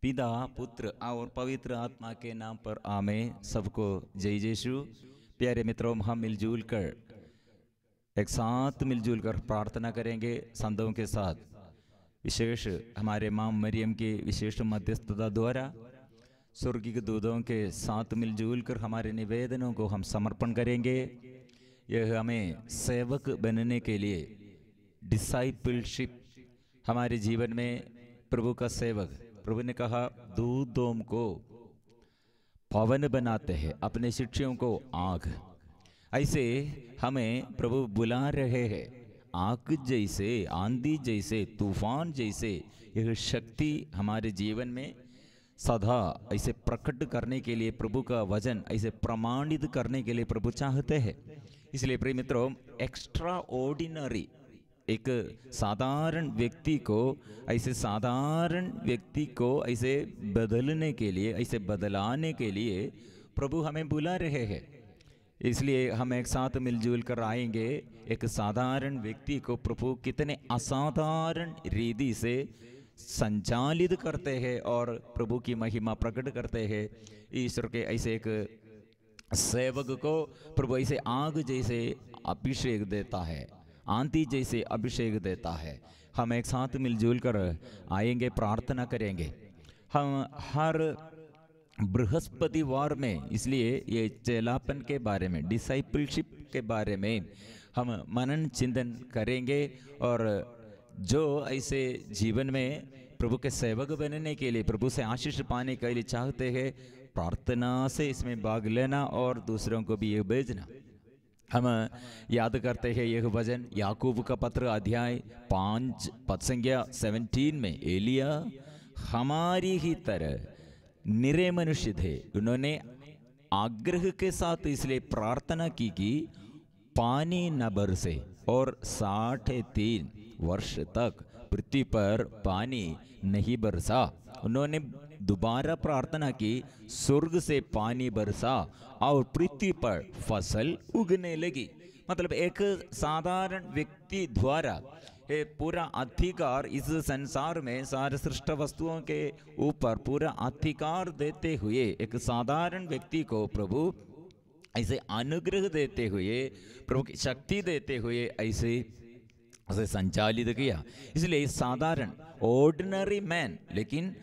पिता पुत्र और पवित्र आत्मा के नाम पर आमेन। सबको जय यीशु। प्यारे मित्रों, हम मिलजुल कर एक साथ मिलजुल कर प्रार्थना करेंगे संतों के साथ। विशेष हमारे मां मरियम की विशेष मध्यस्थता द्वारा स्वर्गीय दूतों के साथ मिलजुल कर हमारे निवेदनों को हम समर्पण करेंगे। यह हमें सेवक बनने के लिए, डिसाइपलशिप, हमारे जीवन में प्रभु का सेवक। प्रभु ने कहा, दूतों को पवन बनाते हैं, अपने शिष्यों को आग। ऐसे हमें प्रभु बुला रहे हैं। आग जैसे, आंधी जैसे, तूफान जैसे यह शक्ति हमारे जीवन में सदा ऐसे प्रकट करने के लिए, प्रभु का वचन ऐसे प्रमाणित करने के लिए प्रभु चाहते हैं। इसलिए प्रिय मित्रों, एक्स्ट्रा ऑर्डिनरी, एक साधारण व्यक्ति को ऐसे बदलने के लिए, ऐसे बदलाने के लिए प्रभु हमें बुला रहे हैं। इसलिए हम एक साथ मिलजुल कर आएंगे। एक साधारण व्यक्ति को प्रभु कितने असाधारण रीति से संचालित करते हैं और प्रभु की महिमा प्रकट करते हैं। ईश्वर के ऐसे एक सेवक को प्रभु ऐसे आग जैसे अभिषेक देता है, आंधी जैसे अभिषेक देता है। हम एक साथ मिलजुल कर आएंगे, प्रार्थना करेंगे। हम हर बृहस्पतिवार में, इसलिए ये चेलापन के बारे में, डिसाइपलशिप के बारे में हम मनन चिंतन करेंगे। और जो ऐसे जीवन में प्रभु के सेवक बनने के लिए, प्रभु से आशीष पाने के लिए चाहते हैं, प्रार्थना से इसमें भाग लेना और दूसरों को भी ये भेजना। हम याद करते हैं यह वचन याकूब का पत्र अध्याय 5 पद संख्या 17 में, एलिया हमारी ही तरह निरे मनुष्य थे। उन्होंने आग्रह के साथ इसलिए प्रार्थना की कि पानी न बरसे, और 63 वर्ष तक पृथ्वी पर पानी नहीं बरसा। उन्होंने दोबारा प्रार्थना की, स्वर्ग से पानी बरसा और पृथ्वी पर फसल उगने लगी। मतलब एक साधारण व्यक्ति द्वारा पूरा अधिकार इस संसार में सारे सृष्ट वस्तुओं के ऊपर पूरा अधिकार देते हुए, एक साधारण व्यक्ति को प्रभु ऐसे अनुग्रह देते हुए, प्रभु की शक्ति देते हुए ऐसे संचालित किया। इसलिए साधारण ऑर्डिनरी मैन, लेकिन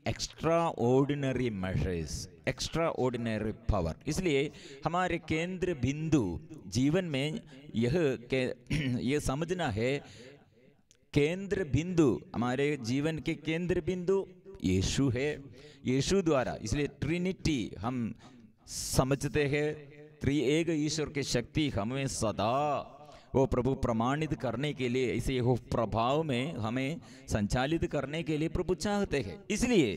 extra ordinary measures, extra ordinary power. इसलिए हमारे केंद्र बिंदु जीवन में यह समझना है, केंद्र बिंदु, हमारे जीवन के केंद्र बिंदु यीशु है, यीशु द्वारा। इसलिए ट्रिनिटी हम समझते हैं, त्रिएक ईश्वर की शक्ति हमें सदा वो प्रभु प्रमाणित करने के लिए, इसे वो प्रभाव में हमें संचालित करने के लिए प्रभु चाहते हैं। इसलिए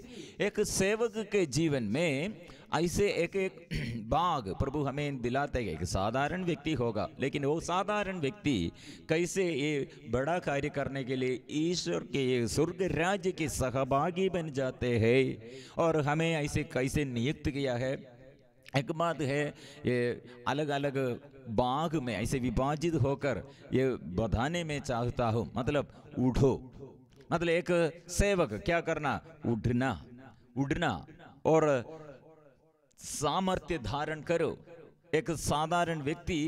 एक सेवक के जीवन में ऐसे एक भाग प्रभु हमें दिलाते हैं। एक साधारण व्यक्ति होगा, लेकिन वो साधारण व्यक्ति कैसे ये बड़ा कार्य करने के लिए ईश्वर के स्वर्ग राज्य के सहभागी बन जाते हैं, और हमें ऐसे कैसे नियुक्त किया है। एक बात है, ये अलग अलग भाग में ऐसे विभाजित होकर ये बताने में चाहता हूँ। मतलब उठो, मतलब एक सेवक क्या करना, उठना, उठना और सामर्थ्य धारण करो। एक साधारण व्यक्ति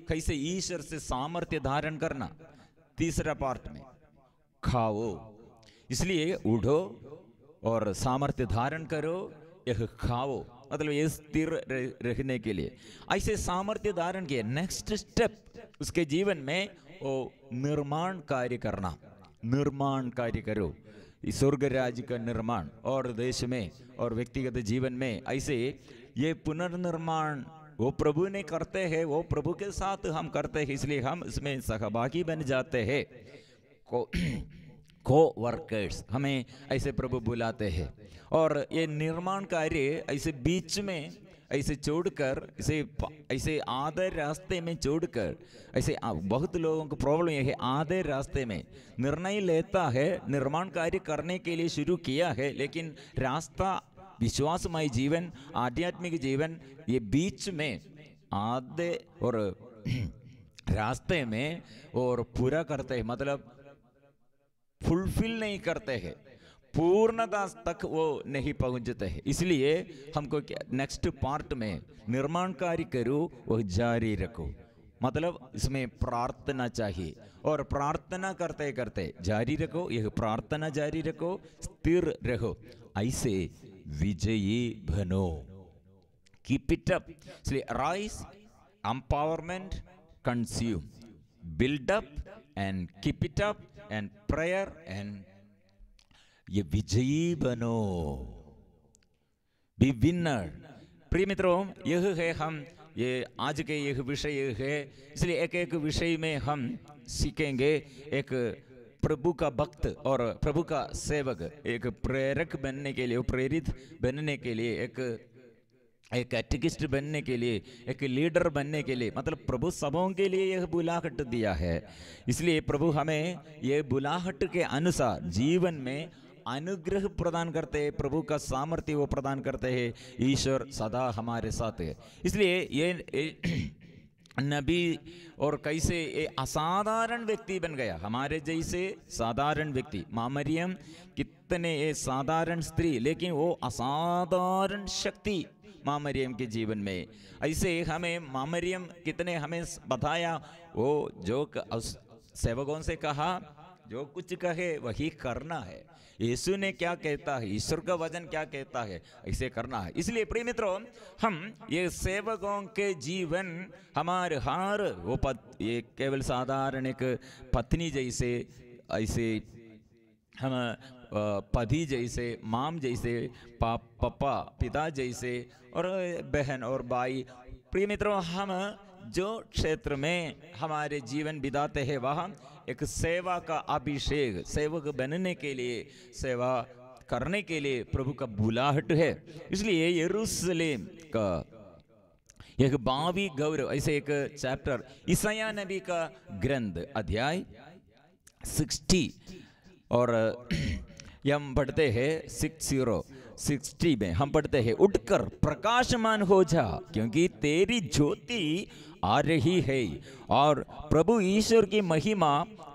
कैसे ईश्वर से सामर्थ्य धारण करना। तीसरा पार्ट में खाओ, इसलिए उठो और सामर्थ्य धारण करो, यह खाओ, मतलब ये स्थिर रहने के लिए ऐसे सामर्थ्य धारण किए। नेक्स्ट स्टेप उसके जीवन में वो निर्माण कार्य करना, निर्माण कार्य करो, स्वर्ग राज्य का निर्माण, और देश में और व्यक्तिगत जीवन में ऐसे ये पुनर्निर्माण वो प्रभु ने करते हैं, वो प्रभु के साथ हम करते हैं। इसलिए हम इसमें सहभागी बन जाते हैं। को वर्कर्स हमें ऐसे प्रभु बुलाते हैं, और ये निर्माण कार्य ऐसे बीच में ऐसे छोड़कर, ऐसे आधे रास्ते में छोड़कर, ऐसे बहुत लोगों को प्रॉब्लम यह है, आधे रास्ते में निर्णय लेता है, निर्माण कार्य करने के लिए शुरू किया है, लेकिन रास्ता विश्वासमय जीवन, आध्यात्मिक जीवन, ये बीच में आधे और रास्ते में और पूरा करते हैं, मतलब फुलफिल नहीं करते हैं, पूर्णता तक वो नहीं पहुंचते हैं। इसलिए हमको नेक्स्ट पार्ट में निर्माण कार्य करो वह जारी रखो, मतलब इसमें प्रार्थना चाहिए और प्रार्थना करते करते जारी रखो, यह प्रार्थना जारी रखो, स्थिर रहो, ऐसे विजयी बनो। कीप इट अप, इसलिए rise, empowerment, consume, build up and keep it up and prayer and ये विजयी बनो, बी विनर। प्रिय मित्रों, यह है हम ये आज के यह विषय है, इसलिए एक एक विषय में हम सीखेंगे। एक प्रभु का भक्त और प्रभु का सेवक, एक प्रेरक बनने के लिए, प्रेरित बनने के लिए, एक कैटेकिस्ट बनने के लिए, एक लीडर बनने के लिए, मतलब प्रभु सबों के लिए यह बुलाहट दिया है। इसलिए प्रभु हमें यह बुलाहट के अनुसार जीवन में अनुग्रह प्रदान करते हैं, प्रभु का सामर्थ्य वो प्रदान करते हैं। ईश्वर सदा हमारे साथ है। इसलिए ये नबी और कैसे ये असाधारण व्यक्ति बन गया, हमारे जैसे साधारण व्यक्ति। माँ मरियम कितने ये साधारण स्त्री, लेकिन वो असाधारण शक्ति माँ मरियम के जीवन में। ऐसे हमें माँ मरियम कितने हमें बताया, वो जो सेवकों से कहा जो कुछ कहे वही करना है। यीशु ने क्या कहता है, ईश्वर का वचन क्या कहता है, ऐसे करना है। इसलिए प्रिय मित्रों, हम ये सेवकों के जीवन हमारे हर वो ये केवल साधारण एक पत्नी जैसे, ऐसे हम पति जैसे, माम जैसे, पापा पिता जैसे, और बहन और भाई। प्रिय मित्रों, हम जो क्षेत्र में हमारे जीवन बिताते हैं वहाँ एक सेवा का अभिषेक, सेवक बनने के लिए, सेवा करने के लिए प्रभु का बुलाहट है। इसलिए यरूशलेम का एक भावी गौरव, ऐसे एक चैप्टर यशायाह नबी का ग्रंथ अध्याय 60 और हम पढ़ते हैं 60 में हम पढ़ते हैं, उठकर प्रकाशमान हो जा क्योंकि तेरी ज्योति आ रही है और प्रभु ईश्वर की महिमा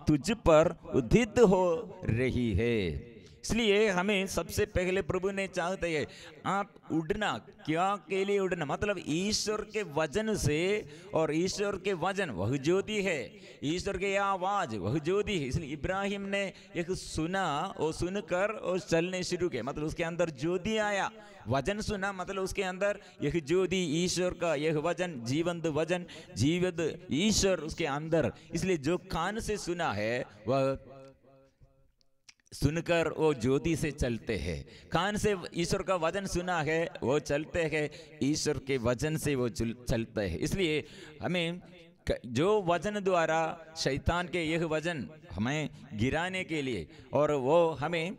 तुझ पर उदित हो रही है। इसलिए हमें सबसे पहले प्रभु ने चाहते हैं आप उड़ना। क्या के लिए उड़ना, मतलब ईश्वर के वचन से, और ईश्वर के वचन वह ज्योति है, ईश्वर की आवाज वह ज्योति है। इसलिए इब्राहिम ने एक सुना, वो सुनकर वो चलने शुरू किया, मतलब उसके अंदर ज्योति आया। वचन सुना मतलब उसके अंदर यह ज्योति, ईश्वर का यह वचन, जीवंत वचन, जीवित ईश्वर उसके अंदर। इसलिए जो कान से सुना है वह सुनकर वो ज्योति से चलते हैं। कान से ईश्वर का वचन सुना है वो चलते हैं, ईश्वर के वचन से वो चलते हैं। इसलिए हमें जो वचन द्वारा शैतान के यह वचन हमें गिराने के लिए और वो हमें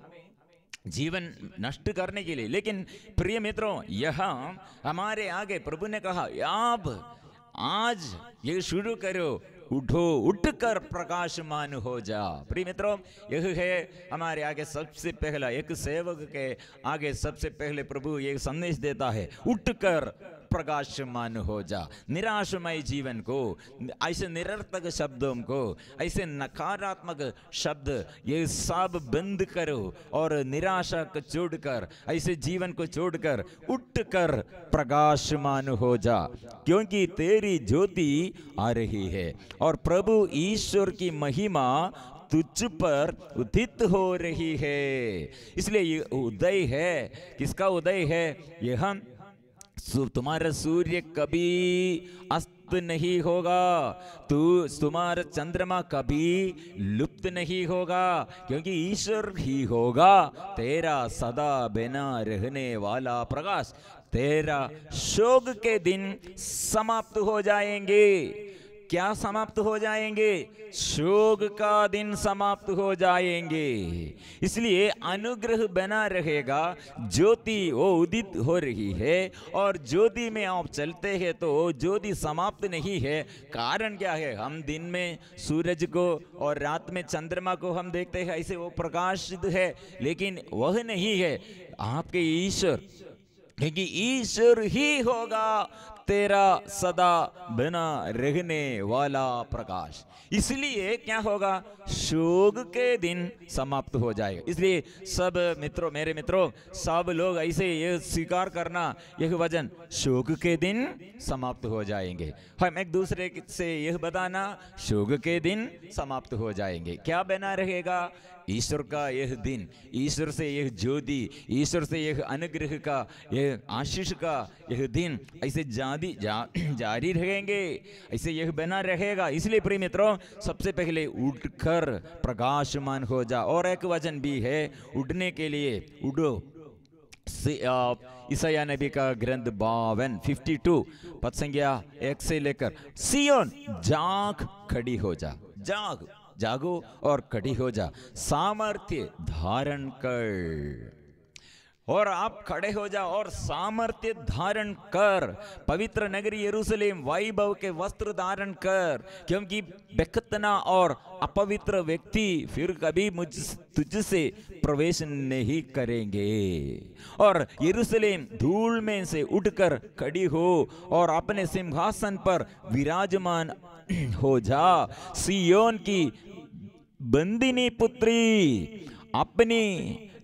जीवन नष्ट करने के लिए, लेकिन प्रिय मित्रों यहाँ हमारे आगे प्रभु ने कहा आप आज ये शुरू करो, उठो, उठकर प्रकाशमान हो जा। प्रिय मित्रों, यह है हमारे आगे सबसे पहला, एक सेवक के आगे सबसे पहले प्रभु ये संदेश देता है, उठकर प्रकाशमान हो जा। निराशमय जीवन को, ऐसे निरर्थक शब्दों को, ऐसे नकारात्मक शब्द ये सब बंद करो और निराशा को छोड़कर, ऐसे जीवन को छोड़कर उठकर प्रकाशमान हो जा क्योंकि तेरी ज्योति आ रही है और प्रभु ईश्वर की महिमा तुझ पर उदित हो रही है। इसलिए ये उदय है, किसका उदय है? ये हम तुम्हारा सूर्य कभी अस्त नहीं होगा, तुम्हारा चंद्रमा कभी लुप्त नहीं होगा क्योंकि ईश्वर ही होगा तेरा सदा बिना रहने वाला प्रकाश। तेरा शोक के दिन समाप्त हो जाएंगे। क्या समाप्त हो जाएंगे? शोक का दिन समाप्त हो जाएंगे। इसलिए अनुग्रह बना रहेगा, ज्योति वो उदित हो रही है और ज्योति में आप चलते हैं तो ज्योति समाप्त नहीं है। कारण क्या है? हम दिन में सूरज को और रात में चंद्रमा को हम देखते हैं, ऐसे वो प्रकाशित है, लेकिन वह नहीं है आपके ईश्वर, क्योंकि ईश्वर ही होगा तेरा सदा बना रहने वाला प्रकाश। इसलिए क्या होगा, शोक के दिन समाप्त हो जाएगा। इसलिए सब मित्रों, मेरे मित्रों, सब लोग ऐसे ये स्वीकार करना, यह वचन, शोक के दिन समाप्त हो जाएंगे। हम एक दूसरे से यह बताना, शोक के दिन समाप्त हो जाएंगे। क्या बना रहेगा, ईश्वर का यह दिन, ईश्वर से यह ज्योति, ईश्वर से यह अनुग्रह का, यह आशीष का यह दिन ऐसे जारी रहेंगे, ऐसे यह बना रहेगा। इसलिए प्रिय मित्रों, सबसे पहले उठकर प्रकाशमान हो जा। और एक वचन भी है उठने के लिए, उठो। ईसाया नबी का ग्रंथ 52 पद संख्या 1 से लेकर, सियोन जाग खड़ी हो जा, जागो और खड़ी हो जा, सामर्थ्य धारण कर। और आप खड़े हो जाओ और सामर्थ्य धारण कर, पवित्र नगरी यरूशलेम वैभव के वस्त्र धारण कर, क्योंकि बेखतना और अपवित्र व्यक्ति फिर कभी तुझसे प्रवेश नहीं करेंगे। और यरूशलेम धूल में से उठकर खड़ी हो और अपने सिंहासन पर विराजमान हो जा। सियोन की बंदिनी पुत्री अपनी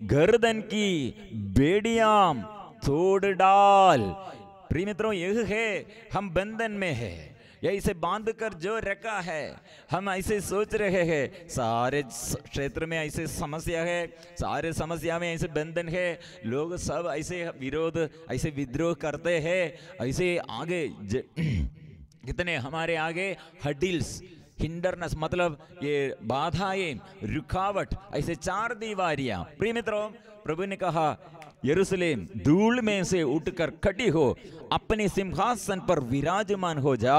गर्दन की बेड़ियां तोड़ डाल। प्रिय मित्रों, यह है, हम बंधन में है, या इसे बांध कर जो रखा है। हम ऐसे सोच रहे हैं, सारे क्षेत्र में ऐसे समस्या है, सारे समस्या में ऐसे बंधन है, लोग सब ऐसे विरोध, ऐसे विद्रोह करते हैं, ऐसे आगे कितने हमारे आगे हडिल्स, हिंडरनेस मतलब ये बाधाएं, रुकावट, ऐसे 4 दीवारियां। प्रिय मित्रों, प्रभु ने कहा, यरूशलेम धूल में से उठकर खड़ी हो, अपने सिंहासन पर विराजमान हो जा।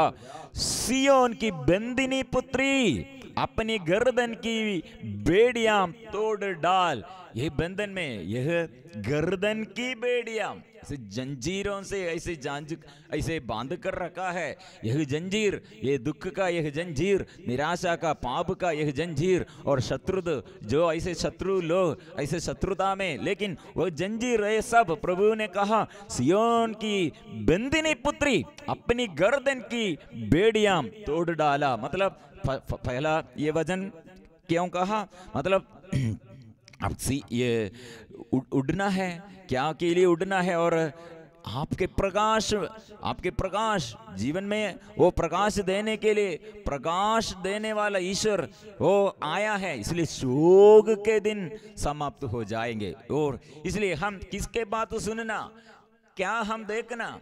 सियोन की बंदिनी पुत्री अपनी गर्दन की बेड़ियां तोड़ डाल। यह बंधन में, यह गर्दन की बेड़ियां जंजीरों से ऐसे बांध कर रखा है। यह जंजीर, ये दुख का यह जंजीर, निराशा का, पाप का यह जंजीर, और जो ऐसे शत्रु लोग ऐसे शत्रुता में, लेकिन वह जंजीर ये सब प्रभु ने कहा, सियोन की बंदिनी पुत्री अपनी गर्दन की बेड़ियां तोड़ डाला। मतलब पहला ये वचन क्यों कहा, मतलब अब ये उड़ना है, क्या के लिए उड़ना है, और आपके प्रकाश जीवन में, वो प्रकाश देने के लिए, प्रकाश देने वाला ईश्वर वो आया है। इसलिए शोक के दिन समाप्त हो जाएंगे। और इसलिए हम किसके बात सुनना, क्या हम देखना,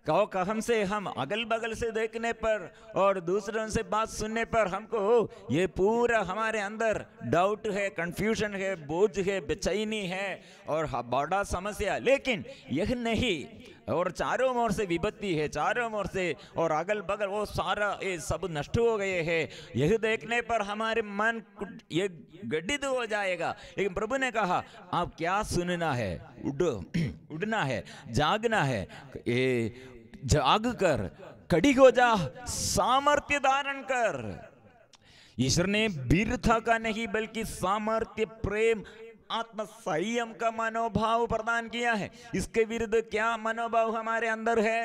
कहो हमसे, हम अगल बगल से देखने पर और दूसरों से बात सुनने पर हमको ये पूरा हमारे अंदर डाउट है, कंफ्यूजन है, बोझ है, बेचैनी है और बड़ा समस्या। लेकिन यह नहीं, और चारों ओर से विपत्ति है, चारों ओर से, और अगल बगल वो सारा ये सब नष्ट हो गए हैं। यह देखने पर हमारे मन ये गड्ढित हो जाएगा। लेकिन प्रभु ने कहा, आप क्या सुनना है, उड़ना है, जागना है, ये जाग कर खड़ी हो जा, सामर्थ्य धारण कर। ईश्वर ने वीरता का नहीं बल्कि सामर्थ्य, प्रेम, आत्म संयम का मनोभाव प्रदान किया है। इसके विरुद्ध क्या मनोभाव हमारे अंदर है?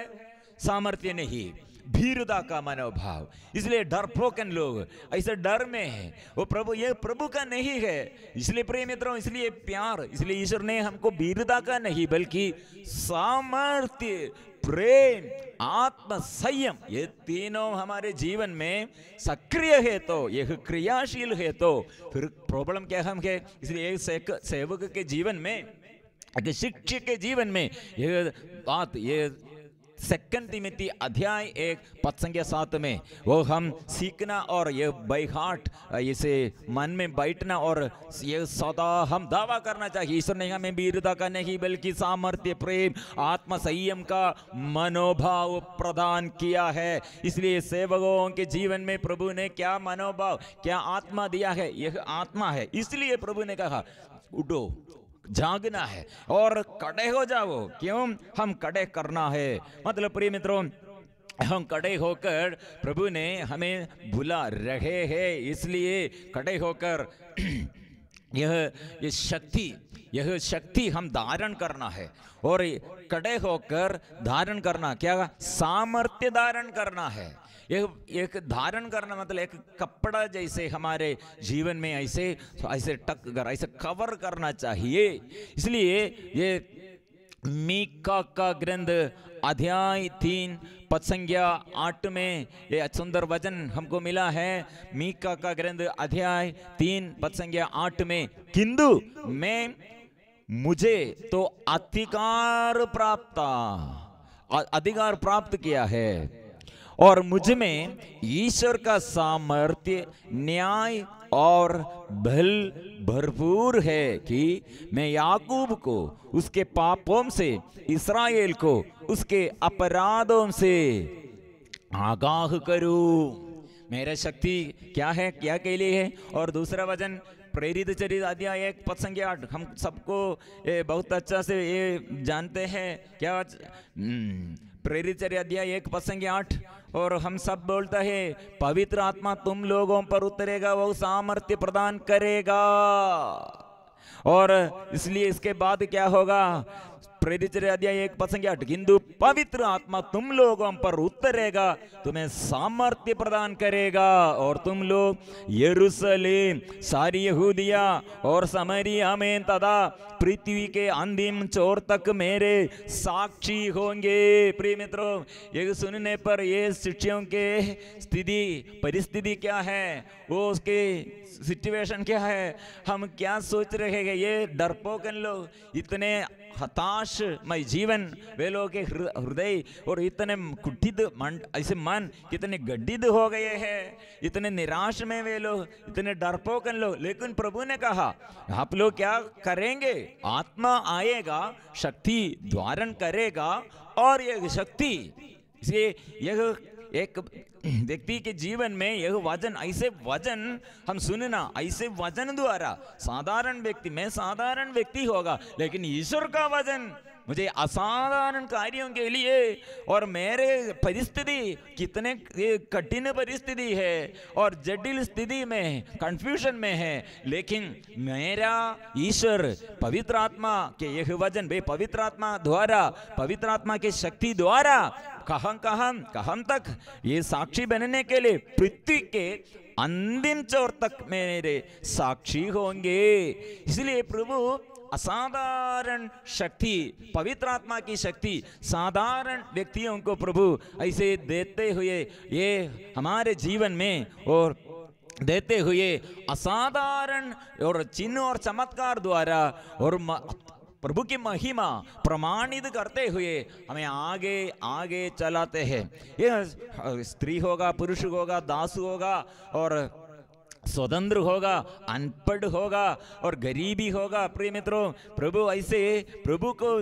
सामर्थ्य नहीं, भीरुता का मनोभाव। इसलिए डरपोकन लोग ऐसे डर में है, वो प्रभु, ये प्रभु का नहीं है। इसलिए प्रिय मित्रों, इसलिए प्यार, इसलिए ईश्वर ने हमको भीरुता का नहीं बल्कि सामर्थ्य, प्रेम, आत्म संयम, ये तीनों हमारे जीवन में सक्रिय है तो, यह क्रियाशील है तो फिर प्रॉब्लम क्या हम है। इसलिए एक सेवक के जीवन में, एक शिक्षक के जीवन में यह बात, ये 2 तिमोथी अध्याय 1 पद संख्या 7 में वो हम सीखना और ये बाय हार्ट, इसे मन में बैठना और ये सदा हम दावा करना चाहिए। ईश्वर ने हमें वीरता का नहीं बल्कि सामर्थ्य, प्रेम, आत्म संयम का मनोभाव प्रदान किया है। इसलिए सेवकों के जीवन में प्रभु ने क्या मनोभाव, क्या आत्मा दिया है, यह आत्मा है। इसलिए प्रभु ने कहा, उठो, जागना है और खड़े हो जाओ। क्यों? हम खड़े करना है। मतलब प्रिय मित्रों, हम खड़े होकर, प्रभु ने हमें बुला रहे हैं, इसलिए खड़े होकर ये शक्ति, यह शक्ति हम धारण करना है और कड़े होकर धारण करना, क्या सामर्थ्य धारण करना है। एक धारण करना मतलब एक कपड़ा जैसे हमारे जीवन में ऐसे ऐसे टक कर ऐसे कवर करना चाहिए। इसलिए ये मीका का ग्रंथ अध्याय 3 पद संख्या 8 में ये सुंदर वचन हमको मिला है। मीका का ग्रंथ अध्याय 3 पद संख्या 8 में, किंतु मैं मुझे तो अधिकार प्राप्त किया है और मुझ में ईश्वर का सामर्थ्य, न्याय और बल भरपूर है कि मैं याकूब को उसके पापों से, इस्राएल को उसके अपराधों से आगाह करूं। मेरा शक्ति क्या है, क्या के लिए है। और दूसरा वचन प्रेरित चरित्र अध्याय 1 पद संख्या 8, हम सबको बहुत अच्छा से ये जानते हैं क्या, प्रेरित चरित्र अध्याय 1 पद संख्या 8, और हम सब बोलता है पवित्र आत्मा तुम लोगों पर उतरेगा, वो सामर्थ्य प्रदान करेगा। और इसलिए इसके बाद क्या होगा, प्रेरित अध्याय 1 पद संख्या 8, किंतु पवित्र आत्मा तुम लोगों पर उतरेगा, तुम्हें सामर्थ्य प्रदान करेगा और तुम लोग यरूशलेम, सारी यहूदिया और समरिया में तथा पृथ्वी के अंतिम छोर तक मेरे साक्षी होंगे। प्रिय मित्रों, ये सुनने पर ये शिष्यों के परिस्थिति क्या है, वो उसके सिचुएशन क्या है, हम क्या सोच रहे हैं। ये डरपोकन लोग, इतने हताशमय जीवन वे लोग के हृदय, और इतने कुटित ऐसे मन कितने गड्ढित हो गए हैं, इतने निराश में वे लोग, इतने डरपोकन लोग। लेकिन प्रभु ने कहा आप लोग क्या करेंगे, आत्मा आएगा, शक्ति धारण करेगा, और यह शक्ति, इसलिए यह एक व्यक्ति के जीवन में यह वचन, ऐसे वचन हम सुनना, ऐसे वचन द्वारा साधारण व्यक्ति में साधारण व्यक्ति होगा, लेकिन ईश्वर का वचन मुझे असाधारण कार्यों के लिए, और मेरे परिस्थिति कितने कठिन परिस्थिति है और जटिल स्थिति में, कंफ्यूजन में है, लेकिन मेरा ईश्वर पवित्र आत्मा के यह वचन, वे पवित्र आत्मा द्वारा, पवित्र आत्मा के शक्ति द्वारा कहां तक ये साक्षी बनने के लिए पृथ्वी के अंतिम छोर तक मेरे साक्षी होंगे। इसलिए प्रभु असाधारण शक्ति, पवित्र आत्मा की शक्ति साधारण व्यक्तियों को प्रभु ऐसे देते हुए, ये हमारे जीवन में और देते हुए असाधारण और चिन्ह और चमत्कार द्वारा और प्रभु की महिमा प्रमाणित करते हुए हमें आगे आगे चलाते हैं। यह स्त्री होगा, पुरुष होगा, दास होगा और स्वतंत्र होगा, अनपढ़ होगा और गरीबी होगा। प्रिय मित्रों, प्रभु ऐसे प्रभु को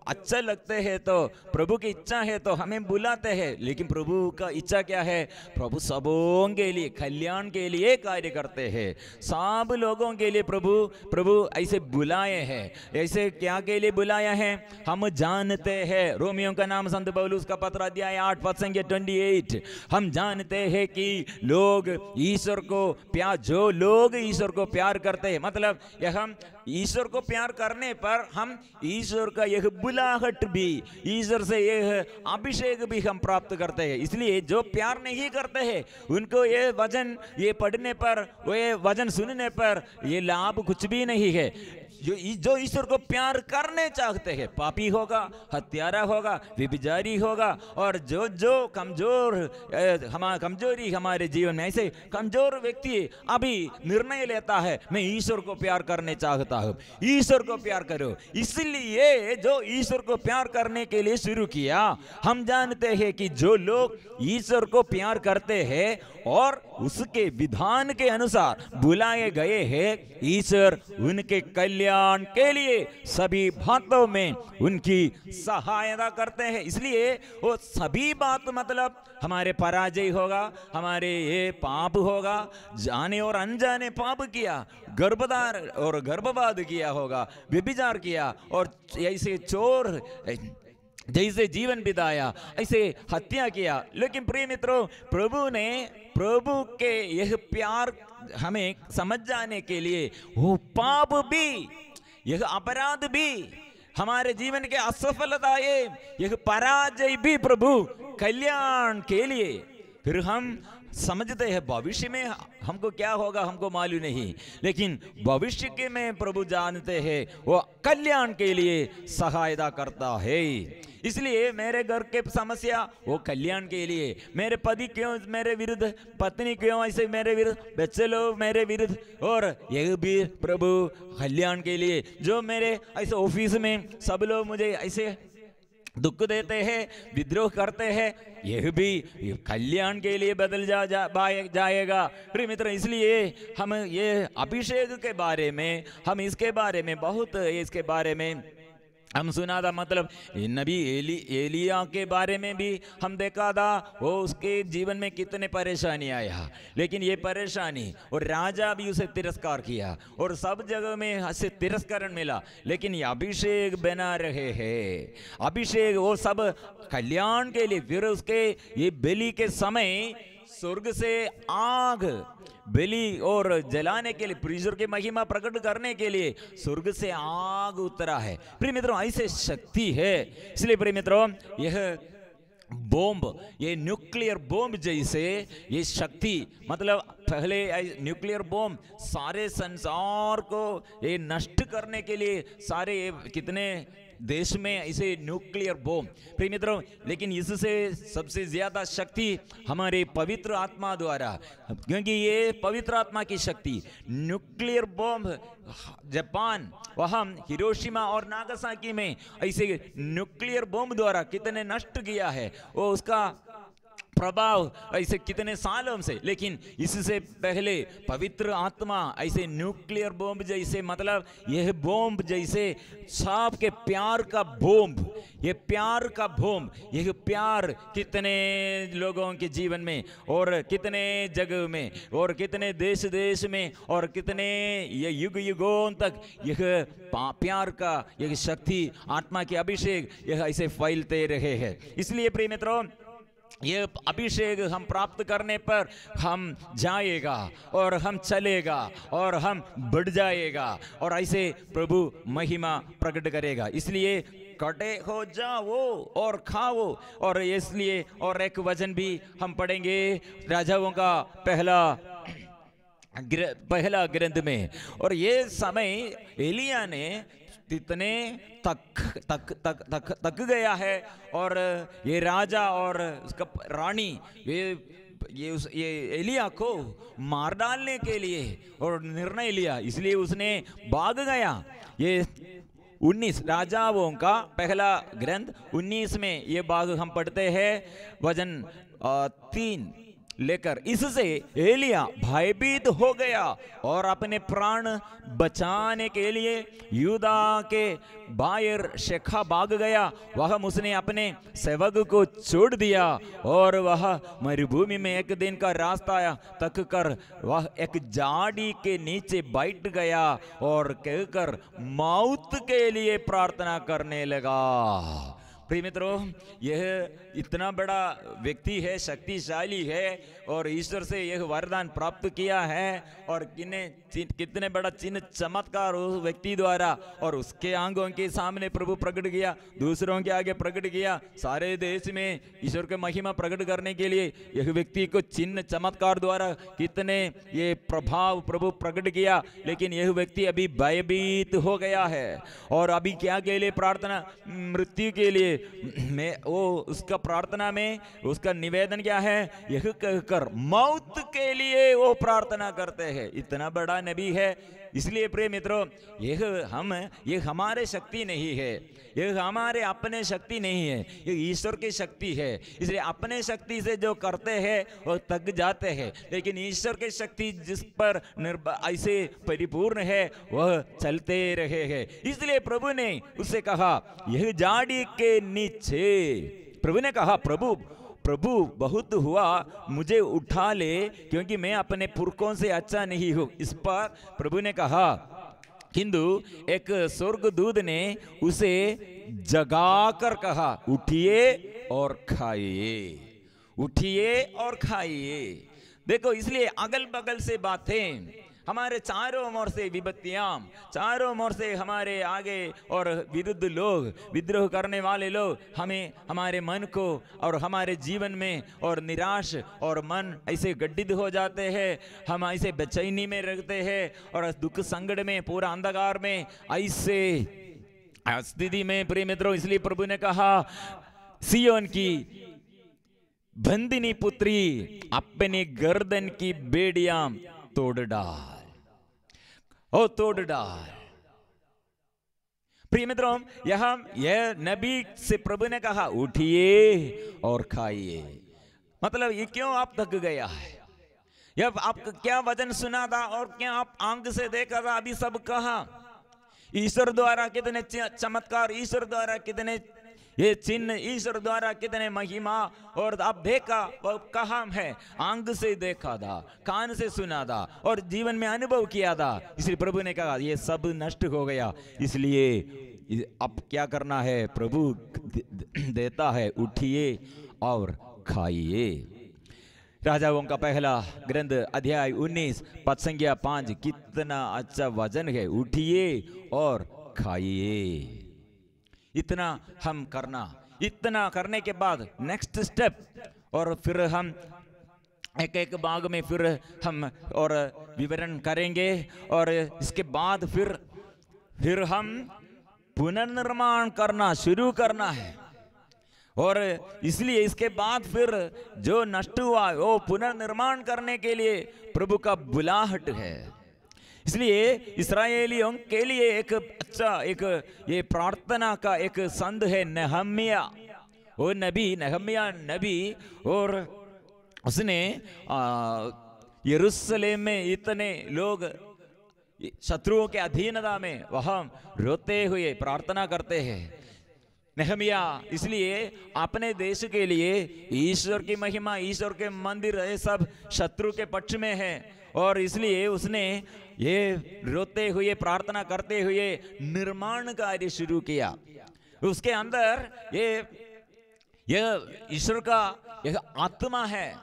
अच्छा लगते हैं तो, प्रभु की इच्छा है तो हमें बुलाते हैं, लेकिन प्रभु का इच्छा क्या है, प्रभु सबों के लिए कल्याण के लिए कार्य करते हैं। सब लोगों के लिए प्रभु ऐसे बुलाए हैं। ऐसे क्या के लिए बुलाया है हम जानते हैं। रोमियो का नाम संत पौलुस का पत्र अध्याय 8 पद संख्या 28, हम जानते हैं कि लोग ईश्वर को जो लोग ईश्वर को प्यार करते हैं, मतलब यह हम ईश्वर को प्यार करने पर हम ईश्वर का यह बुलाहट भी, ईश्वर से यह अभिषेक भी हम प्राप्त करते हैं। इसलिए जो प्यार नहीं करते हैं उनको ये वचन, ये पढ़ने पर, ये वचन सुनने पर ये लाभ कुछ भी नहीं है। जो ईश्वर को प्यार करने चाहते हैं, पापी होगा, हत्यारा होगा, व्यभिचारी होगा, और जो कमजोरी हमारे जीवन में, ऐसे कमजोर व्यक्ति अभी निर्णय लेता है मैं ईश्वर को प्यार करने चाहता हूं, ईश्वर को प्यार करो। इसलिए जो ईश्वर को प्यार करने के लिए शुरू किया, हम जानते हैं कि जो लोग ईश्वर को प्यार करते हैं और उसके विधान के अनुसार बुलाए गए हैं, ईश्वर उनके कल्याण के लिए सभी बातों में उनकी सहायता करते हैं। इसलिए वो सभी बात मतलब हमारे पराजय होगा, हमारे ये पाप होगा, जाने और अनजाने पाप किया, गर्भधार और गर्भवाद किया होगा, व्यभिचार किया और ऐसे चोर जैसे जीवन बिताया, ऐसे हत्या किया। लेकिन प्रिय मित्रों, प्रभु के यह प्यार हमें समझ जाने के लिए वो पाप भी यह अपराध भी, हमारे जीवन के असफलता, यह पराजय भी प्रभु कल्याण के लिए। फिर हम समझते हैं भविष्य में हमको क्या होगा हमको मालूम नहीं, लेकिन भविष्य के में प्रभु जानते हैं, वो कल्याण के लिए सहायता करता है। इसलिए मेरे घर के समस्या वो कल्याण के लिए, मेरे पति क्यों मेरे विरुद्ध, पत्नी क्यों ऐसे मेरे विरुद्ध, बच्चे लोग मेरे विरुद्ध, और यह भी प्रभु कल्याण के लिए। जो मेरे ऐसे ऑफिस में सब लोग मुझे ऐसे दुख देते हैं, विद्रोह करते हैं, यह भी कल्याण के लिए बदल जाएगा। प्रिय मित्र, इसलिए हम ये अभिषेक के बारे में, हम इसके बारे में बहुत, इसके बारे में हम सुना था। मतलब नबी एलिया के बारे में भी हम देखा था, वो उसके जीवन में कितने परेशानी आया, लेकिन ये परेशानी, और राजा भी उसे तिरस्कार किया और सब जगह में उसे तिरस्करण मिला, लेकिन ये अभिषेक बना रहे हैं। अभिषेक वो सब कल्याण के लिए। फिर उसके ये बलि के समय स्वर्ग से आग बलि और जलाने के लिए, प्रीजर की महिमा प्रकट करने के लिए स्वर्ग से आग उतरा है। प्रिय मित्रों, ऐसे शक्ति है। इसलिए प्रिय मित्रों, यह बॉम्ब, ये न्यूक्लियर बॉम्ब जैसे ये शक्ति, मतलब पहले न्यूक्लियर बॉम्ब सारे संसार को ये नष्ट करने के लिए, सारे कितने देश में ऐसे न्यूक्लियर बॉम्ब। प्रिय मित्रों, लेकिन इससे सबसे ज्यादा शक्ति हमारे पवित्र आत्मा द्वारा, क्योंकि ये पवित्र आत्मा की शक्ति, न्यूक्लियर बॉम्ब जापान, वहां हिरोशिमा और नागासाकी में ऐसे न्यूक्लियर बॉम्ब द्वारा कितने नष्ट किया है, वो उसका प्रभाव ऐसे कितने सालों से। लेकिन इससे पहले पवित्र आत्मा ऐसे न्यूक्लियर बॉम्ब जैसे, मतलब यह बॉम्ब जैसे सबके प्यार का बॉम्ब, ये प्यार का बॉम्ब, यह प्यार कितने लोगों के जीवन में और कितने जगह में और कितने देश देश में और कितने ये युग युगों तक यह प्यार का यह शक्ति, आत्मा के अभिषेक, यह ऐसे फैलते रहे हैं। इसलिए प्रिय मित्रों, ये अभिषेक हम प्राप्त करने पर हम जाएगा और हम चलेगा और हम बढ़ जाएगा और ऐसे प्रभु महिमा प्रकट करेगा। इसलिए कटे हो जाओ और खाओ। और इसलिए और एक वचन भी हम पढ़ेंगे राजाओं का पहला ग्रंथ में। और ये समय एलिया ने इतने तक गया है, और ये राजा और उसका रानी ये एलिया को मार डालने के लिए और निर्णय लिया, इसलिए उसने भाग गया। ये 19 राजाओं का पहला ग्रंथ 19 में ये भाग हम पढ़ते हैं, वचन 3 लेकर। इससे एलिया भयभीत हो गया और अपने प्राण बचाने के लिए यूदा के बायर शेखा भाग गया। वह उसने अपने सेवक को छोड़ दिया और वह मरुभूमि में एक दिन का रास्ता तक कर वह एक झाड़ी के नीचे बैठ गया और कहकर मौत के लिए प्रार्थना करने लगा। प्रिय मित्रों, यह इतना बड़ा व्यक्ति है, शक्तिशाली है और ईश्वर से यह वरदान प्राप्त किया है, और कितने बड़ा चिन्ह चमत्कार उस व्यक्ति द्वारा और उसके आंगों के सामने प्रभु प्रकट किया, दूसरों के आगे प्रकट किया, सारे देश में ईश्वर के महिमा प्रकट करने के लिए यह व्यक्ति को चिन्ह चमत्कार द्वारा कितने ये प्रभाव प्रभु प्रकट किया। लेकिन यह व्यक्ति अभी भयभीत हो गया है और अभी क्या के लिए प्रार्थना, मृत्यु के लिए। मैं वो उसका प्रार्थना में उसका निवेदन क्या है, यह कहकर मौत के लिए वो प्रार्थना करते हैं। इतना बड़ा नबी है। इसलिए प्रिय मित्रों, यह हमारे शक्ति नहीं है, यह हमारे अपने शक्ति नहीं है, यह ईश्वर की शक्ति है। इसलिए अपने शक्ति से जो करते हैं वो थक जाते हैं, लेकिन ईश्वर की शक्ति जिस पर ऐसे परिपूर्ण है वह चलते रहे हैं। इसलिए प्रभु ने उससे कहा, यह झाड़ी के नीचे, प्रभु ने कहा, प्रभु बहुत हुआ, मुझे उठा ले, क्योंकि मैं अपने पुरखों से अच्छा नहीं हूं। इस पर प्रभु ने कहा, किंतु एक स्वर्गदूत ने उसे जगाकर कहा, उठिए और खाइए, उठिए और खाइए। देखो, इसलिए अगल बगल से बातें हमारे चारों ओर से विपत्तियां, चारों ओर से हमारे आगे और विरुद्ध लोग, विद्रोह करने वाले लोग हमें, हमारे मन को और हमारे जीवन में और निराश और मन ऐसे गड्ढित हो जाते हैं, हम ऐसे बेचैनी में रहते हैं और दुख संकट में, पूरा अंधकार में, ऐसे स्थिति में प्रिय मित्रों, इसलिए प्रभु ने कहा सियोन की बंदिनी पुत्री अपनी गर्दन की बेड़ियां तोड़ डाल, ओ तोड़ डाल। प्रिय मित्रों, यह नबी से प्रभु ने कहा उठिए और खाइए। मतलब ये क्यों आप थक गया है? जब आप क्या वचन सुना था और क्या आप आंख से देखा था, अभी सब कहा। ईश्वर द्वारा कितने चमत्कार, ईश्वर द्वारा कितने ये चिन्ह, ईश्वर द्वारा कितने महिमा, और आप देखा वो कहाँ है? आंख से देखा था, कान से सुना था और जीवन में अनुभव किया था। इसलिए प्रभु ने कहा ये सब नष्ट हो गया, इसलिए अब क्या करना है? प्रभु देता है, उठिए और खाइए। राजाओं का पहला ग्रंथ अध्याय 19 पद संख्या 5, कितना अच्छा वचन है, उठिए और खाइए। इतना हम करना, इतना करने के बाद नेक्स्ट स्टेप, और फिर हम एक एक भाग में फिर हम और विवरण करेंगे, और इसके बाद फिर हम पुनर्निर्माण करना शुरू करना है। और इसलिए इसके बाद फिर जो नष्ट हुआ वो पुनर्निर्माण करने के लिए प्रभु का बुलाहट है। इसलिए इस्राएलियों के लिए एक अच्छा एक ये प्रार्थना का एक संत है नहम्याह, वो नबी, नहम्याह नबी, और उसने यरूशलेम में इतने लोग शत्रुओं के अधीनता में वहां रोते हुए प्रार्थना करते हैं। नहम्याह इसलिए अपने देश के लिए ईश्वर की महिमा, ईश्वर के मंदिर ये सब शत्रु के पक्ष में है, और इसलिए उसने ये रोते हुए प्रार्थना करते हुए निर्माण कार्य शुरू किया। उसके अंदर ये ईश्वर का एक आत्मा है।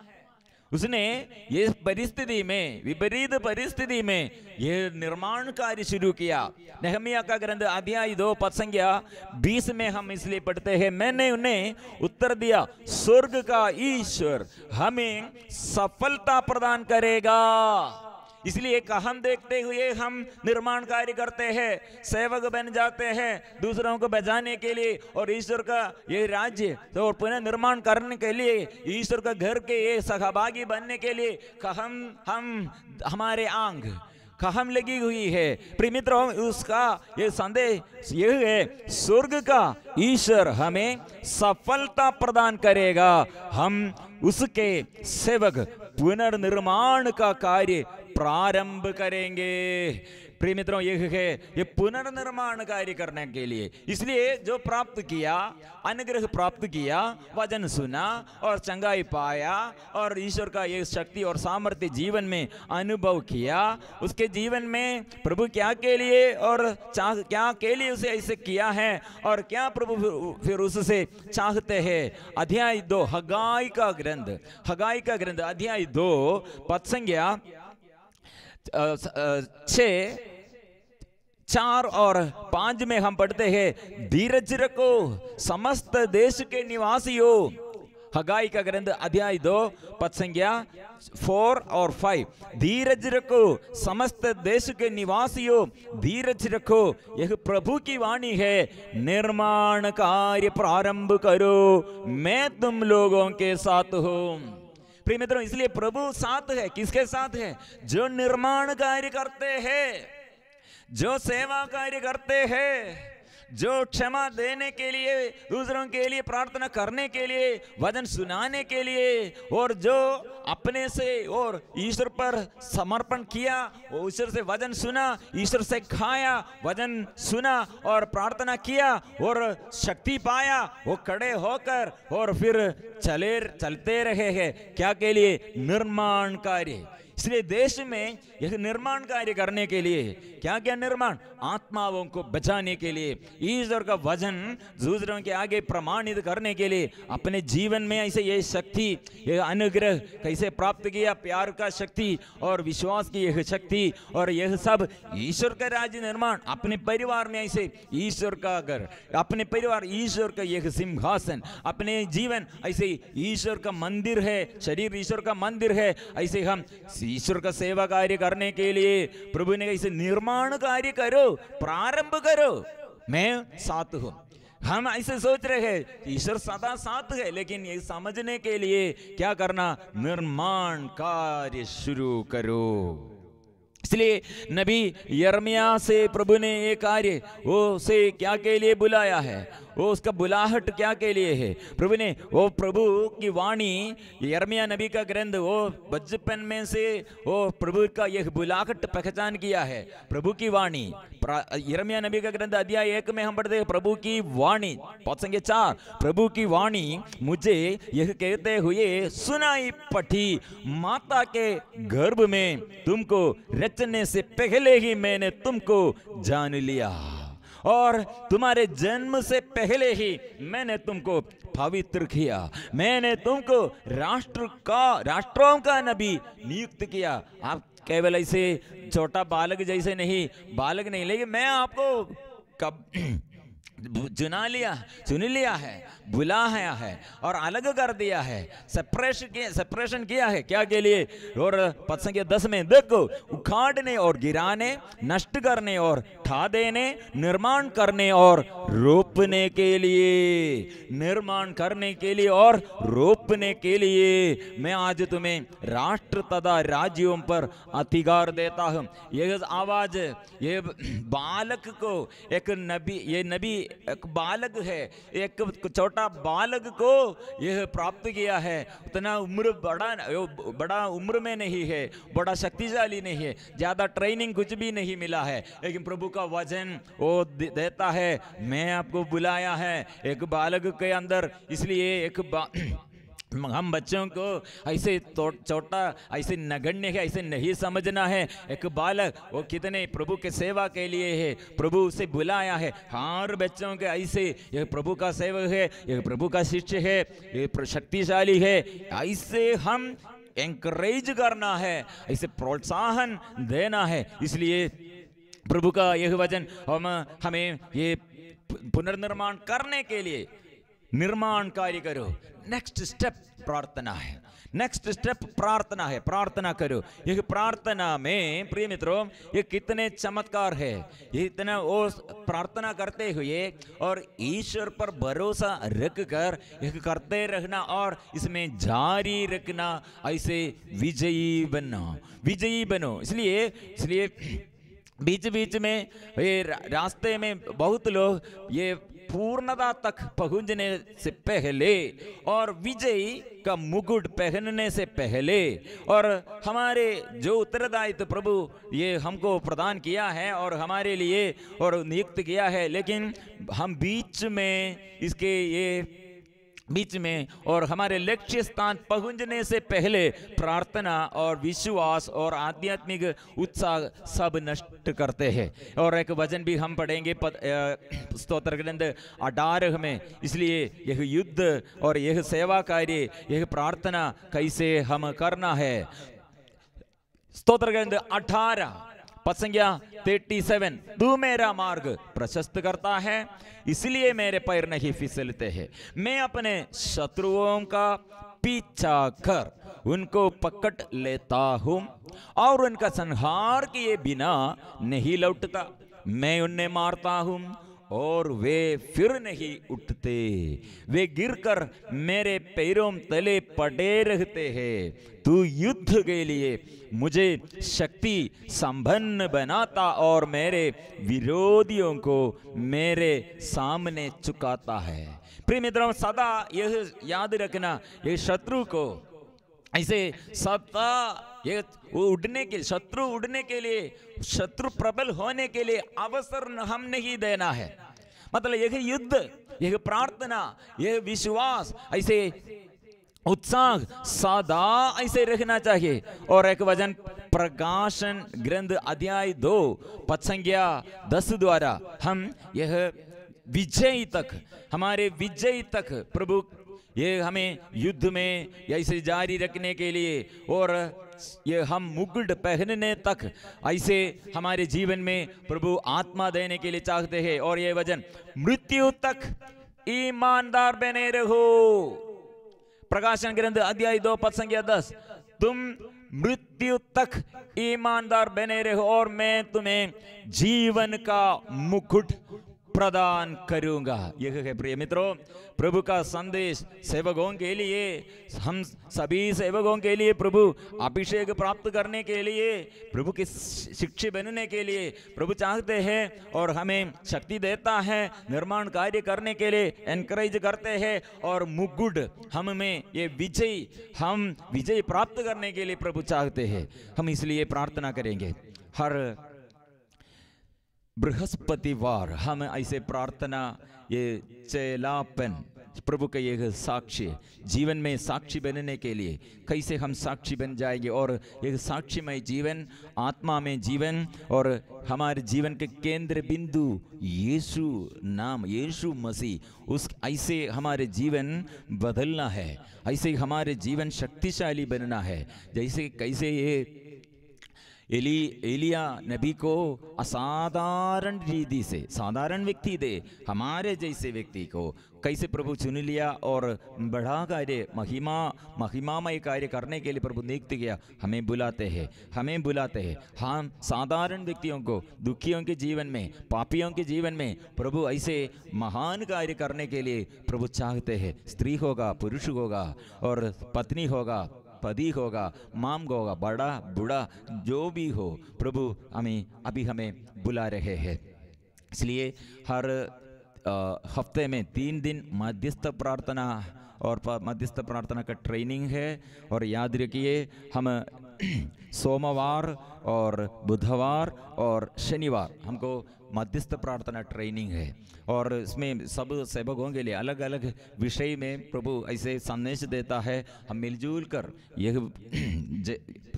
उसने ये परिस्थिति में, विपरीत परिस्थिति में ये निर्माण कार्य शुरू किया। नहम्याह का ग्रंथ अध्याय 2 पद संख्या 20 में हम इसलिए पढ़ते हैं, मैंने उन्हें उत्तर दिया, स्वर्ग का ईश्वर हमें सफलता प्रदान करेगा। इसलिए हम देखते हुए हम निर्माण कार्य करते हैं, सेवक बन जाते हैं दूसरों को बचाने के लिए, और ईश्वर का ये राज्य तो पुनः निर्माण करने के लिए, ईश्वर का घर के ये सहभागी बनने के लिए हम हमारे आंख हम लगी हुई है। प्रिय मित्रों, उसका ये संदेश ये है, स्वर्ग का ईश्वर हमें सफलता प्रदान करेगा, हम उसके सेवक पुनर्निर्माण का कार्य प्रारंभ करेंगे। प्रिय मित्रों, ये पुनर्निर्माण कार्य करने के लिए, इसलिए जो प्राप्त किया, अनुग्रह प्राप्त किया, वचन सुना और चंगाई पाया, और ईश्वर का ये शक्ति और सामर्थ्य जीवन में अनुभव किया, उसके जीवन में प्रभु क्या के लिए और क्या के लिए उसे ऐसे किया है, और क्या प्रभु फिर उससे चाहते हैं। अध्याय 2 हगाई का ग्रंथ अध्याय 2 पद संख्या 6, 4 और 5 में हम पढ़ते हैं, धीरज रखो समस्त देश के निवासियों। हगाई का ग्रंथ अध्याय 2 पद संख्या 4 और 5, धीरज रखो समस्त देश के निवासियों, धीरज रखो, यह प्रभु की वाणी है, निर्माण कार्य प्रारंभ करो, मैं तुम लोगों के साथ हूं। प्रिय मित्रों, इसलिए प्रभु साथ है। किसके साथ है? जो निर्माण कार्य करते हैं, जो सेवा कार्य करते हैं, जो क्षमा देने के लिए, दूसरों के लिए प्रार्थना करने के लिए, वचन सुनाने के लिए, और जो अपने से और ईश्वर पर समर्पण किया, वो ईश्वर से वचन सुना, ईश्वर से खाया, वचन सुना और प्रार्थना किया और शक्ति पाया, वो खड़े होकर और फिर चलते रहे हैं। क्या के लिए? निर्माण कार्य। इसलिए देश में यह निर्माण कार्य करने के लिए क्या क्या निर्माण, आत्माओं को बचाने के लिए, ईश्वर का वचन दूसरों के आगे प्रमाणित करने के लिए, अपने जीवन में ऐसे ये शक्ति, यह अनुग्रह कैसे प्राप्त किया, प्यार का शक्ति और विश्वास की यह शक्ति, और यह सब ईश्वर का राज्य निर्माण, अपने परिवार में ऐसे ईश्वर का घर, अपने परिवार ईश्वर का यह सिंहासन, अपने जीवन ऐसे ईश्वर का मंदिर है, शरीर ईश्वर का मंदिर है, ऐसे हम ईश्वर का सेवा कार्य करने के लिए प्रभु ने ऐसे निर्माण कार्य करो, प्रारंभ करो, मैं साथ हूं। हम ऐसे सोच रहे हैं ईश्वर सदा साथ है, लेकिन ये समझने के लिए क्या करना, निर्माण कार्य शुरू करो। इसलिए नबी यिर्मयाह से प्रभु ने ये कार्य वो से क्या के लिए बुलाया है, वो उसका बुलाहट क्या के लिए है, प्रभु ने वो प्रभु की वाणी, यिर्मयाह नबी का ग्रंथ, वो बचपन में से वो प्रभु का यह बुलाहट पहचान किया है। प्रभु की वाणी, यिर्मयाह नबी का ग्रंथ अध्याय 1 में हम पढ़ते हैं, प्रभु की वाणी, पद संख्या 4, प्रभु की वाणी मुझे यह कहते हुए सुनाई पड़ी, माता के गर्भ में तुमको रचने से पहले ही मैंने तुमको जान लिया, और तुम्हारे जन्म से पहले ही मैंने तुमको पवित्र किया, मैंने तुमको राष्ट्रों का नबी नियुक्त किया। आप केवल ऐसे छोटा बालक जैसे नहीं, बालक नहीं, लेकिन मैं आपको कब चुन लिया है, बुलाया है और अलग कर दिया है, सेपरेशन किया है, क्या के लिए, और पद संख्या 10 में देखो, उखाड़ने और गिराने, नष्ट करने और ठा देने, निर्माण करने और रोपने के लिए, निर्माण करने के लिए और रोपने के लिए मैं आज तुम्हें राष्ट्र तथा राज्यों पर अधिकार देता हूं। यह आवाज, ये बालक को एक नबी, ये नबी एक बालक है, एक छोटा बालक को यह प्राप्त किया है। उतना उम्र बड़ा उम्र में नहीं है, बड़ा शक्तिशाली नहीं है, ज्यादा ट्रेनिंग कुछ भी नहीं मिला है, लेकिन प्रभु का वचन वो देता है, मैं आपको बुलाया है एक बालक के अंदर। इसलिए हम बच्चों को ऐसे छोटा, ऐसे नगण्य है, ऐसे नहीं समझना है। एक बालक वो कितने प्रभु के सेवा के लिए है, प्रभु उसे बुलाया है। हर बच्चों के ऐसे यह प्रभु का सेवक है, यह प्रभु का शिष्य है, यह शक्तिशाली है, ऐसे हम एंकरेज करना है, ऐसे प्रोत्साहन देना है। इसलिए प्रभु का यह वचन हमें ये पुनर्निर्माण करने के लिए, निर्माण कार्य करो, नेक्स्ट स्टेप प्रार्थना है, नेक्स्ट स्टेप प्रार्थना है, प्रार्थना करो। यह प्रार्थना में प्रिय मित्रों ये कितने चमत्कार है, ये इतना वो प्रार्थना करते हुए और ईश्वर पर भरोसा रख कर यह करते रहना और इसमें जारी रखना, ऐसे विजयी बनो। इसलिए बीच बीच में ये रास्ते में बहुत लोग ये पूर्णता तक पहुंचने से पहले और विजयी का मुकुट पहनने से पहले और हमारे जो उत्तरदायित्व प्रभु ये हमको प्रदान किया है और हमारे लिए और नियुक्त किया है, लेकिन हम बीच में और हमारे लक्ष्य स्थान पहुंचने से पहले प्रार्थना और विश्वास और आध्यात्मिक उत्साह सब नष्ट करते हैं। और एक वचन भी हम पढ़ेंगे स्तोत्र ग्रंथ 18 में। इसलिए यह युद्ध और यह सेवा कार्य, यह प्रार्थना कैसे हम करना है। स्तोत्र ग्रंथ 18 पद संख्या 37, तू मेरा मार्ग प्रशस्त करता है, इसलिए मेरे पैर नहीं फिसलते हैं। मैं अपने शत्रुओं का पीछा कर उनको पकड़ लेता हूं और उनका संहार किए बिना नहीं लौटता। मैं उन्हें मारता हूं और वे फिर नहीं उठते, वे गिरकर मेरे पैरों तले पड़े रहते हैं। तू युद्ध के लिए मुझे शक्ति संपन्न बनाता और मेरे विरोधियों को मेरे सामने चुकाता है। प्रिय मित्रों, सदा यह याद रखना, ये शत्रु को ऐसे सदा ये उड़ने के, शत्रु उड़ने के लिए, शत्रु प्रबल होने के लिए अवसर हम नहीं देना है। मतलब यह युद्ध, यह प्रार्थना, यह विश्वास, ऐसे उत्साह सदा ऐसे रखना चाहिए। और एक वचन प्रकाशन ग्रंथ अध्याय 2 पद संख्या 10 द्वारा हम यह विजय तक, हमारे विजय तक प्रभु ये हमें युद्ध में ऐसे जारी रखने के लिए और ये हम मुकुट पहनने तक ऐसे हमारे जीवन में प्रभु आत्मा देने के लिए चाहते हैं। और ये वचन मृत्यु तक ईमानदार बने रहो। प्रकाशन ग्रंथ अध्याय 2 पद संख्या 10, तुम मृत्यु तक ईमानदार बने रहो और मैं तुम्हें जीवन का मुकुट प्रदान करूंगा। यह है प्रिय मित्रों प्रभु का संदेश सेवकों के लिए, हम सभी सेवकों के लिए, प्रभु अभिषेक प्राप्त करने के लिए, प्रभु के शिक्षी बनने के लिए प्रभु चाहते हैं और हमें शक्ति देता है, निर्माण कार्य करने के लिए एनकरेज करते हैं और मुकुट हम में ये विजय, हम विजय प्राप्त करने के लिए प्रभु चाहते हैं। हम इसलिए प्रार्थना करेंगे हर बृहस्पतिवार हम ऐसे प्रार्थना, ये चेलापन प्रभु का यह साक्षी जीवन में साक्षी बनने के लिए कैसे हम साक्षी बन जाएंगे और यह साक्षीमय जीवन, आत्मा में जीवन और हमारे जीवन के केंद्र बिंदु यीशु नाम, यीशु मसीह, उस ऐसे हमारे जीवन बदलना है, ऐसे हमारे जीवन शक्तिशाली बनना है। जैसे कैसे ये एलिया नबी को असाधारण रीति से, साधारण व्यक्ति दे हमारे जैसे व्यक्ति को कैसे प्रभु चुन लिया और बड़ा कार्य, महिमामय कार्य करने के लिए प्रभु नियुक्त किया। हमें बुलाते हैं हम साधारण व्यक्तियों को, दुखियों के जीवन में, पापियों के जीवन में प्रभु ऐसे महान कार्य करने के लिए प्रभु चाहते हैं। स्त्री होगा, पुरुष होगा और पत्नी होगा, पति होगा, माम होगा, बड़ा बूढ़ा जो भी हो, प्रभु हमें बुला रहे हैं। इसलिए हर हफ्ते में 3 दिन मध्यस्थ प्रार्थना और मध्यस्थ प्रार्थना का ट्रेनिंग है। और याद रखिए हम सोमवार और बुधवार और शनिवार हमको मध्यस्थ प्रार्थना ट्रेनिंग है और इसमें सब सेवकों के लिए अलग अलग विषय में प्रभु ऐसे संदेश देता है। हम मिलजुल कर यह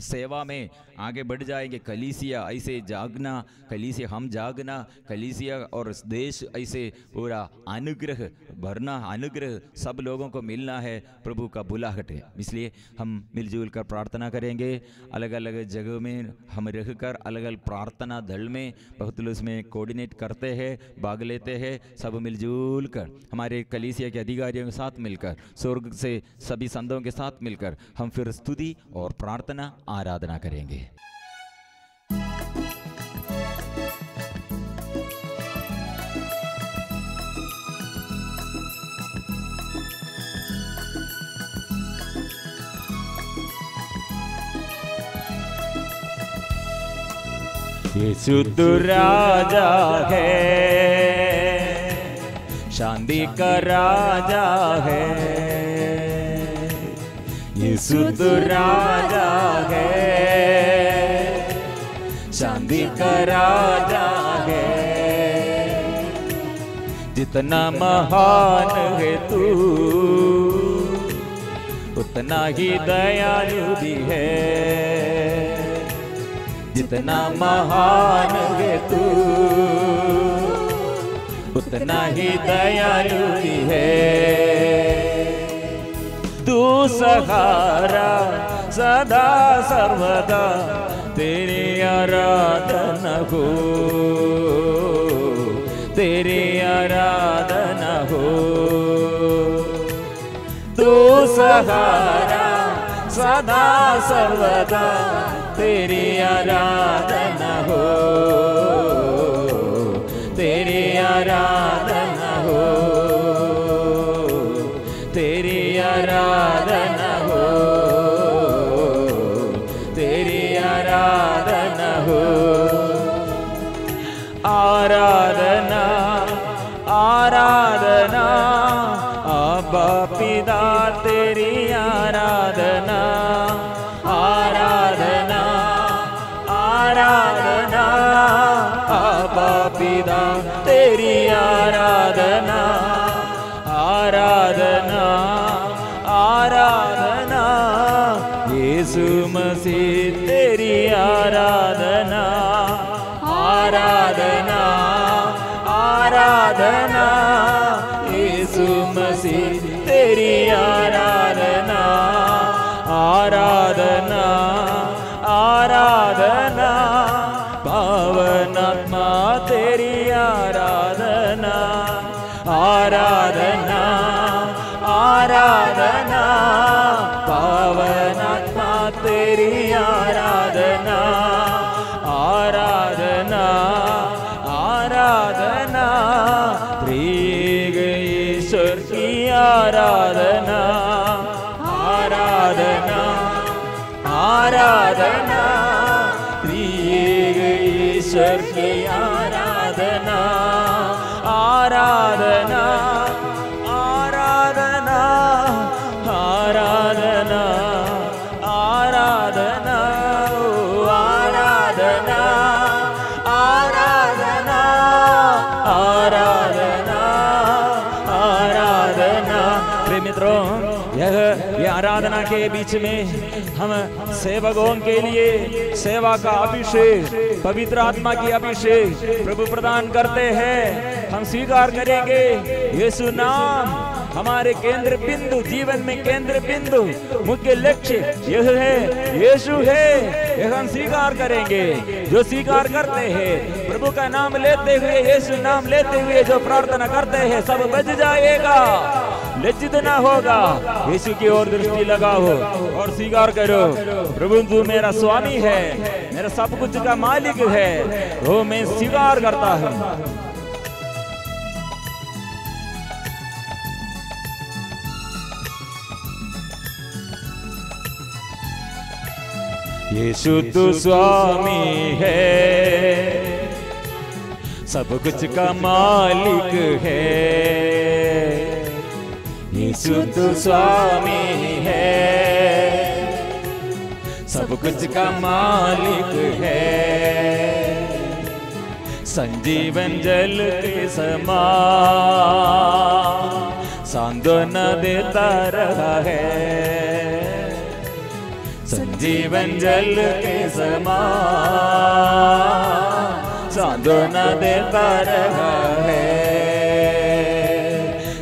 सेवा में आगे बढ़ जाएंगे। कलीसिया ऐसे जागना, कलीसिया हम जागना, कलीसिया और देश ऐसे पूरा अनुग्रह भरना, अनुग्रह सब लोगों को मिलना है, प्रभु का बुलाहट है। इसलिए हम मिलजुल कर प्रार्थना करेंगे। अलग अलग जगह में हम रहकर अलग अलग प्रार्थना दल में बहुत लोग इसमें कोऑर्डिनेट करते हैं, भाग लेते हैं। सब मिलजुल कर हमारे कलीसिया के अधिकारियों के साथ मिलकर, स्वर्ग से सभी संतों के साथ मिलकर हम फिर स्तुति और प्रार्थना आराधना करेंगे। यीशु तू राजा है, शांति का राजा है। यीशु तू राजा है, शांति का राजा है। जितना महान है तू, उतना ही दयालु भी है। जितना महान है तू, उतना ही दयालु भी है। तू सहारा सदा सर्वदा, तेरी आराधना हो, तेरी आराधना हो। तू सहारा सदा सर्वदा, तेरी आराधना हो, तेरी आराधना हो, तेरी आराधना हो, तेरी आराधना हो। आराधना आराधना अब्बा पिता तेरी आराधना। आराधना आराधना अब्बा पिता तेरी आराधना। आराधना आराधना मसीह तेरी आराधना, आराधना, आराधना, पावन आत्मा तेरी आराधना, आराधना, आराधना, पावन आत्मा तेरी आराधना, आराधना, आराधना, त्रिएक ईश्वर की आराधना, आराधना, आराधना, त्रिएक ईश्वर की आराधना, आराधना, आराधना, आराधना, आराधना, आराधना, आराधना, आराधना, आराधना। प्रिय मित्रों, ये आराधना के बीच में हम सेवकों के लिए सेवा का अभिषेक, पवित्र आत्मा की अभिषेक प्रभु प्रदान करते हैं। हम स्वीकार करेंगे यीशु नाम हमारे केंद्र बिंदु, जीवन में केंद्र बिंदु, मुख्य लक्ष्य यह है, यीशु है, यह हम स्वीकार करेंगे। जो स्वीकार करते हैं प्रभु का नाम लेते हुए, यीशु नाम लेते हुए जो प्रार्थना करते हैं, सब बच जाएगा, लज्जित ना होगा। यीशु की ओर दृष्टि लगाओ और स्वीकार करो, प्रभु तू मेरा स्वामी है, मेरा सब कुछ का मालिक है, वो मैं स्वीकार करता हूँ। यीशु तू स्वामी है, सब कुछ का मालिक है, यीशु तू स्वामी है, सब कुछ का मालिक है, संजीवन जल के समान सांत्वना देता रहा है, संजीवन जल के समान सांत्वना देता रहा है,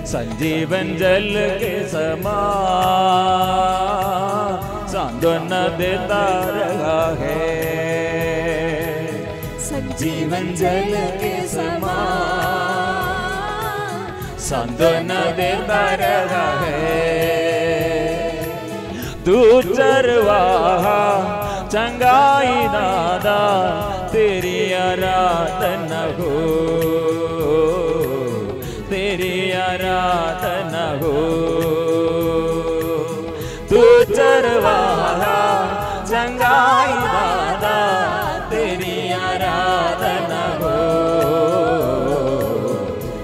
संजीवन जल के समान सांत्वना देता रहा है, संजीवन जल के समान सांत्वना देता रहा है। तू चरवाहा चंगाई दादा तेरी आराधना हो, तेरी आराधना हो, तू चरवाहा चंगाई दादा तेरी आराधना हो,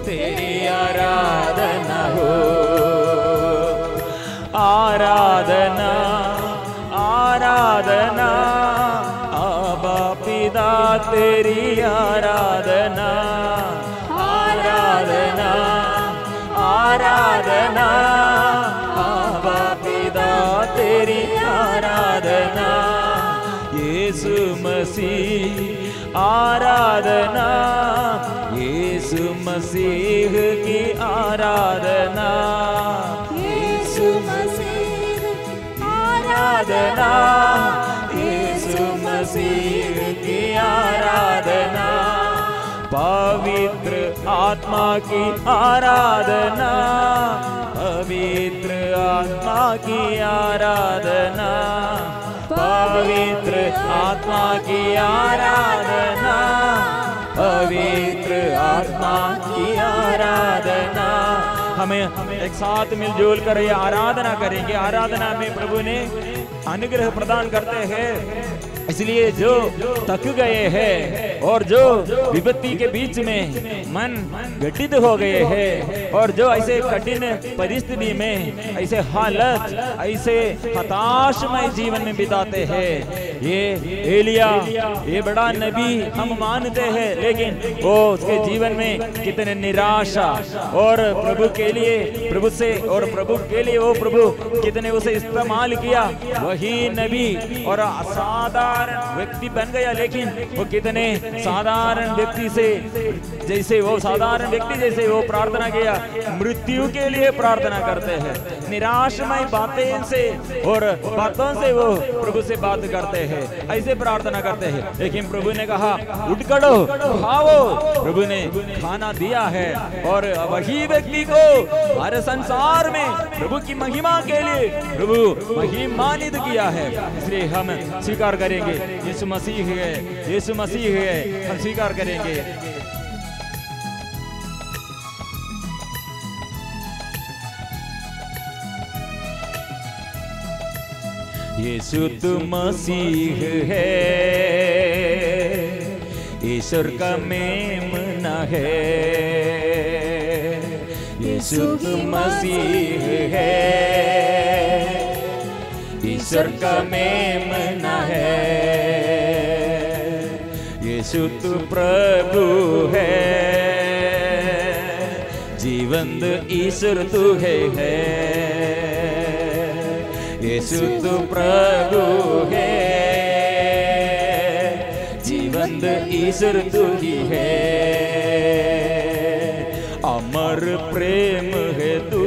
तेरी आराधना हो, आराधना, आराधना, आबा पिता तेरी आराधना, आराधना, आराधना, आबा पिता तेरी आराधना, यीशु मसीह आराधना, यीशु मसीह की आराधना, यीशु मसीह आराधना, यीशु मसीह की आराधना, पवित्र आत्मा की आराधना, पवित्र आत्मा की आराधना, पवित्र आत्मा की आराधना, पवित्र आत्मा की आराधना। हमें एक साथ मिलजुल कर ये आराधना करेंगे। आराधना में प्रभु ने अनुग्रह प्रदान करते हैं, इसलिए जो थक गए हैं और जो विपत्ति के बीच में मन घटित हो गए हैं और जो ऐसे कठिन परिस्थिति में, ऐसे हालत, ऐसे हताशमय जीवन में बिताते हैं, ये एलिया, ये बड़ा नबी हम मानते हैं, लेकिन वो उसके जीवन में कितने निराशा और प्रभु के लिए, प्रभु से और प्रभु के लिए वो प्रभु कितने उसे इस्तेमाल किया। वही नबी और असाधारण व्यक्ति बन गया, लेकिन वो कितने साधारण व्यक्ति से जैसे वो साधारण व्यक्ति जैसे वो प्रार्थना किया, मृत्यु के लिए प्रार्थना करते हैं, निराशमय बातें से और बातों से वो प्रभु से बात करते हैं, ऐसे प्रार्थना करते हैं। लेकिन प्रभु ने कहा उठ खड़ो, खाओ। प्रभु ने खाना दिया है और वही व्यक्ति को हर संसार में प्रभु की महिमा के लिए प्रभु महिमान्वित किया है। इसलिए हम स्वीकार करेंगे यीशु मसीह है, यीशु मसीह है, हम स्वीकार करेंगे। यीशु तू मसीह है, ईश्वर का मेमना है। यीशु तू मसीह है, ईश्वर का मेमना है। यीशु तू प्रभु है, जीवंत ईश्वर तू है। यीशु तू प्रभु है, जीवंत ईश्वर तू ही है। अमर प्रेम है तू,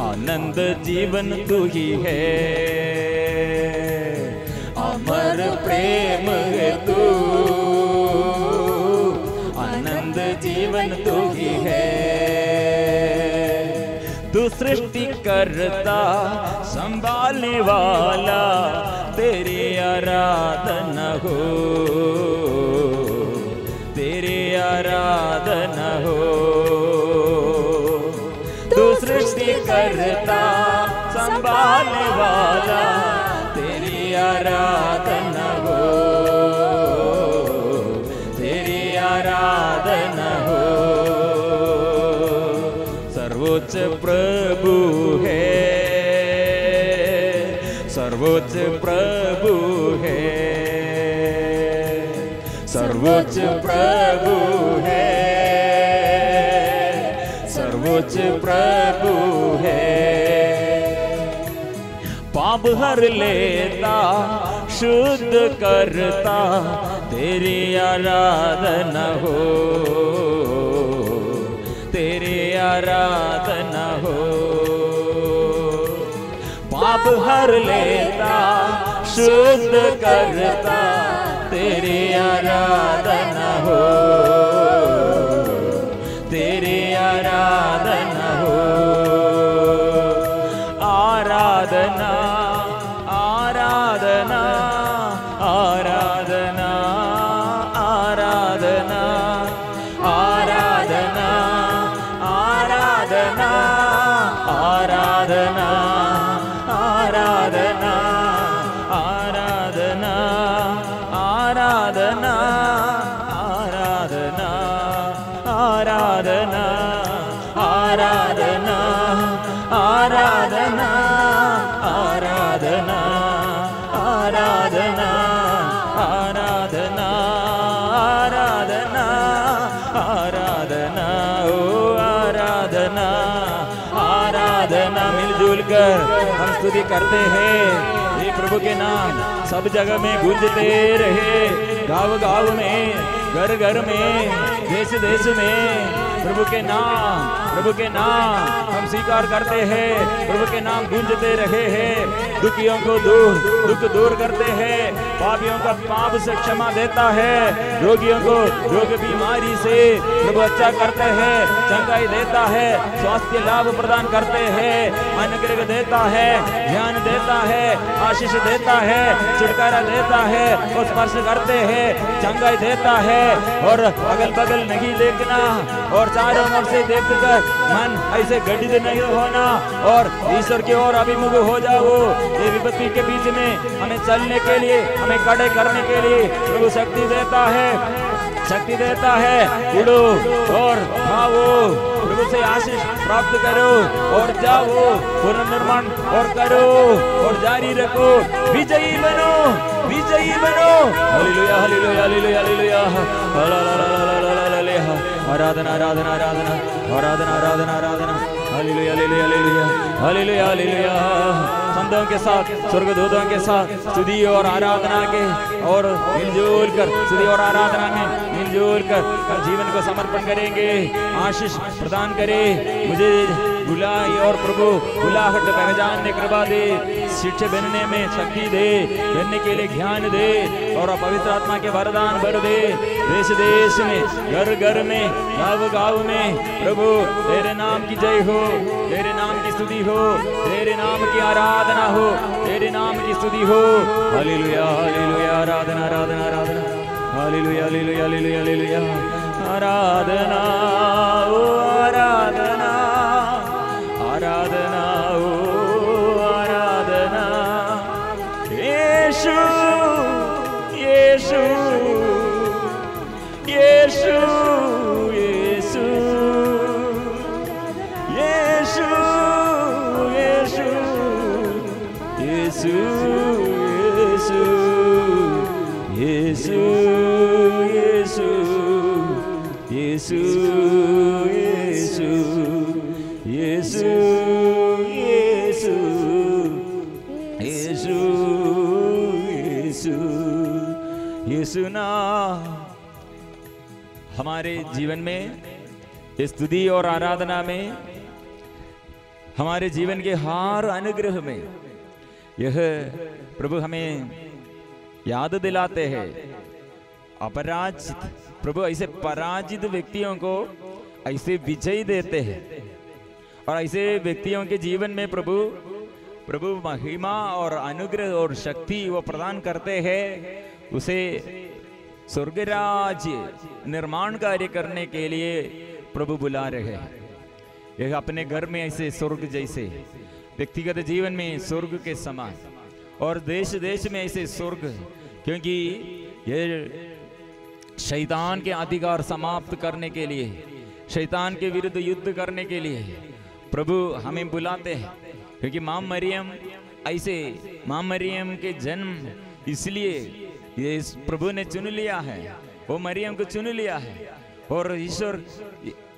आनंद जीवन तू ही है। अमर प्रेम है तू, आनंद जीवन तू ही है। तू सृष्टि करता संभालने वाला, तेरी आराधना हो, तेरी आराधना हो। तू सृष्टि करता संभालने वाला, तेरी आराधना हो, तेरी आराधना हो। सर्वोच्च प्रभु है, सर्वोच्च प्रभु है, सर्वोच्च प्रभु है, सर्वोच्च प्रभु है। पाप हर लेता, शुद्ध करता, तेरी आराधना हो, तेरी आराधना हो। पाप हर लेता, शुद्ध करता, तेरी आराधना हो, तेरी आराधना हो। आराधना आराधना आराधना आराधना आराधना आराधना आराधना आराधना आराधना आराधना आराधना आराधना आराधना आराधना आराधना आराधना आराधना आराधना आराधना ओ आराधना आराधना। मिलजुल कर हम स्तुति करते हैं, ये प्रभु के नाम सब जगह में गूंजते रहे, गाँव गाँव में, घर घर में, देश देश में। प्रभु के नाम हम स्वीकार करते हैं, प्रभु के नाम गूंजते रहे हैं। दुखियों को दुख दूर करते हैं, पापियों का पाप से क्षमा देता है, रोगियों को रोग बीमारी से प्रभु अच्छा करते हैं, चंगाई देता है, स्वास्थ्य लाभ प्रदान करते हैं, अनुग्रह देता है, ज्ञान देता है, आशीष देता है, छुटकारा देता है, और स्पर्श करते हैं, चंगाई देता है। और अगल बगल नहीं देखना और चारों ओर से देखकर मन ऐसे गठित नहीं होना और ईश्वर की ओर अभिमुख हो जाओ। ये विपत्ति के बीच में हमें चलने के लिए, हमें खड़े करने के लिए प्रभु शक्ति देता है, शक्ति देता है। उड़ो और खाओ, प्रभु से आशीष प्राप्त करो और जाओ, पुनर्निर्माण और करो और जारी रखो, विजयी बनो, विजयी बनो। Hallelujah hallelujah hallelujah hallelujah. आराधना आराधना आराधना आराधना आराधना आराधना। Hallelujah hallelujah hallelujah hallelujah hallelujah. संतों के साथ, स्वर्गदूतों के साथ स्तुति और आराधना के और मिलजुल कर स्तुति और आराधना में मिलजुल कर जीवन को समर्पण करेंगे। आशीष प्रदान करे, मुझे बुलाई और प्रभु बुलाहट पहचानने कृपा दे, शिष्य बनने में शक्ति दे, बनने के लिए ज्ञान दे और पवित्र आत्मा के वरदान भर दे। देश देश में, घर घर में, गाँव गाँव में प्रभु तेरे नाम की जय हो, तेरे नाम की स्तुति हो, तेरे नाम की आराधना हो, तेरे नाम की स्तुति हो। हालेलुया हालेलुया आराधना आराधना आराधना हालेलुया हालेलुया हालेलुया हालेलुया आराधना ओ आराधना आराधना ओ आराधना। यीशु यीशु यीशु यीशु यीशु यीशु यीशु यीशु यीशु यीशु यीशु यीशु यीशु यीशु यीशु ना हमारे जीवन में, स्तुति और आराधना में, हमारे जीवन के हर अनुग्रह में यह प्रभु हमें याद दिलाते हैं। अपराजित प्रभु ऐसे पराजित व्यक्तियों को ऐसे विजय देते हैं और ऐसे व्यक्तियों के जीवन में प्रभु महिमा और अनुग्रह और शक्ति वो प्रदान करते हैं। उसे स्वर्ग राज्य निर्माण कार्य करने के लिए प्रभु बुला रहे हैं। यह अपने घर में ऐसे स्वर्ग जैसे, व्यक्तिगत जीवन में स्वर्ग के समान और देश देश में ऐसे स्वर्ग, क्योंकि ये शैतान के अधिकार समाप्त करने के लिए, शैतान के विरुद्ध युद्ध करने के लिए प्रभु हमें बुलाते हैं। क्योंकि मां मरियम ऐसे, मां मरियम के जन्म इसलिए ये प्रभु ने चुन लिया है, वो मरियम को चुन लिया है और ईश्वर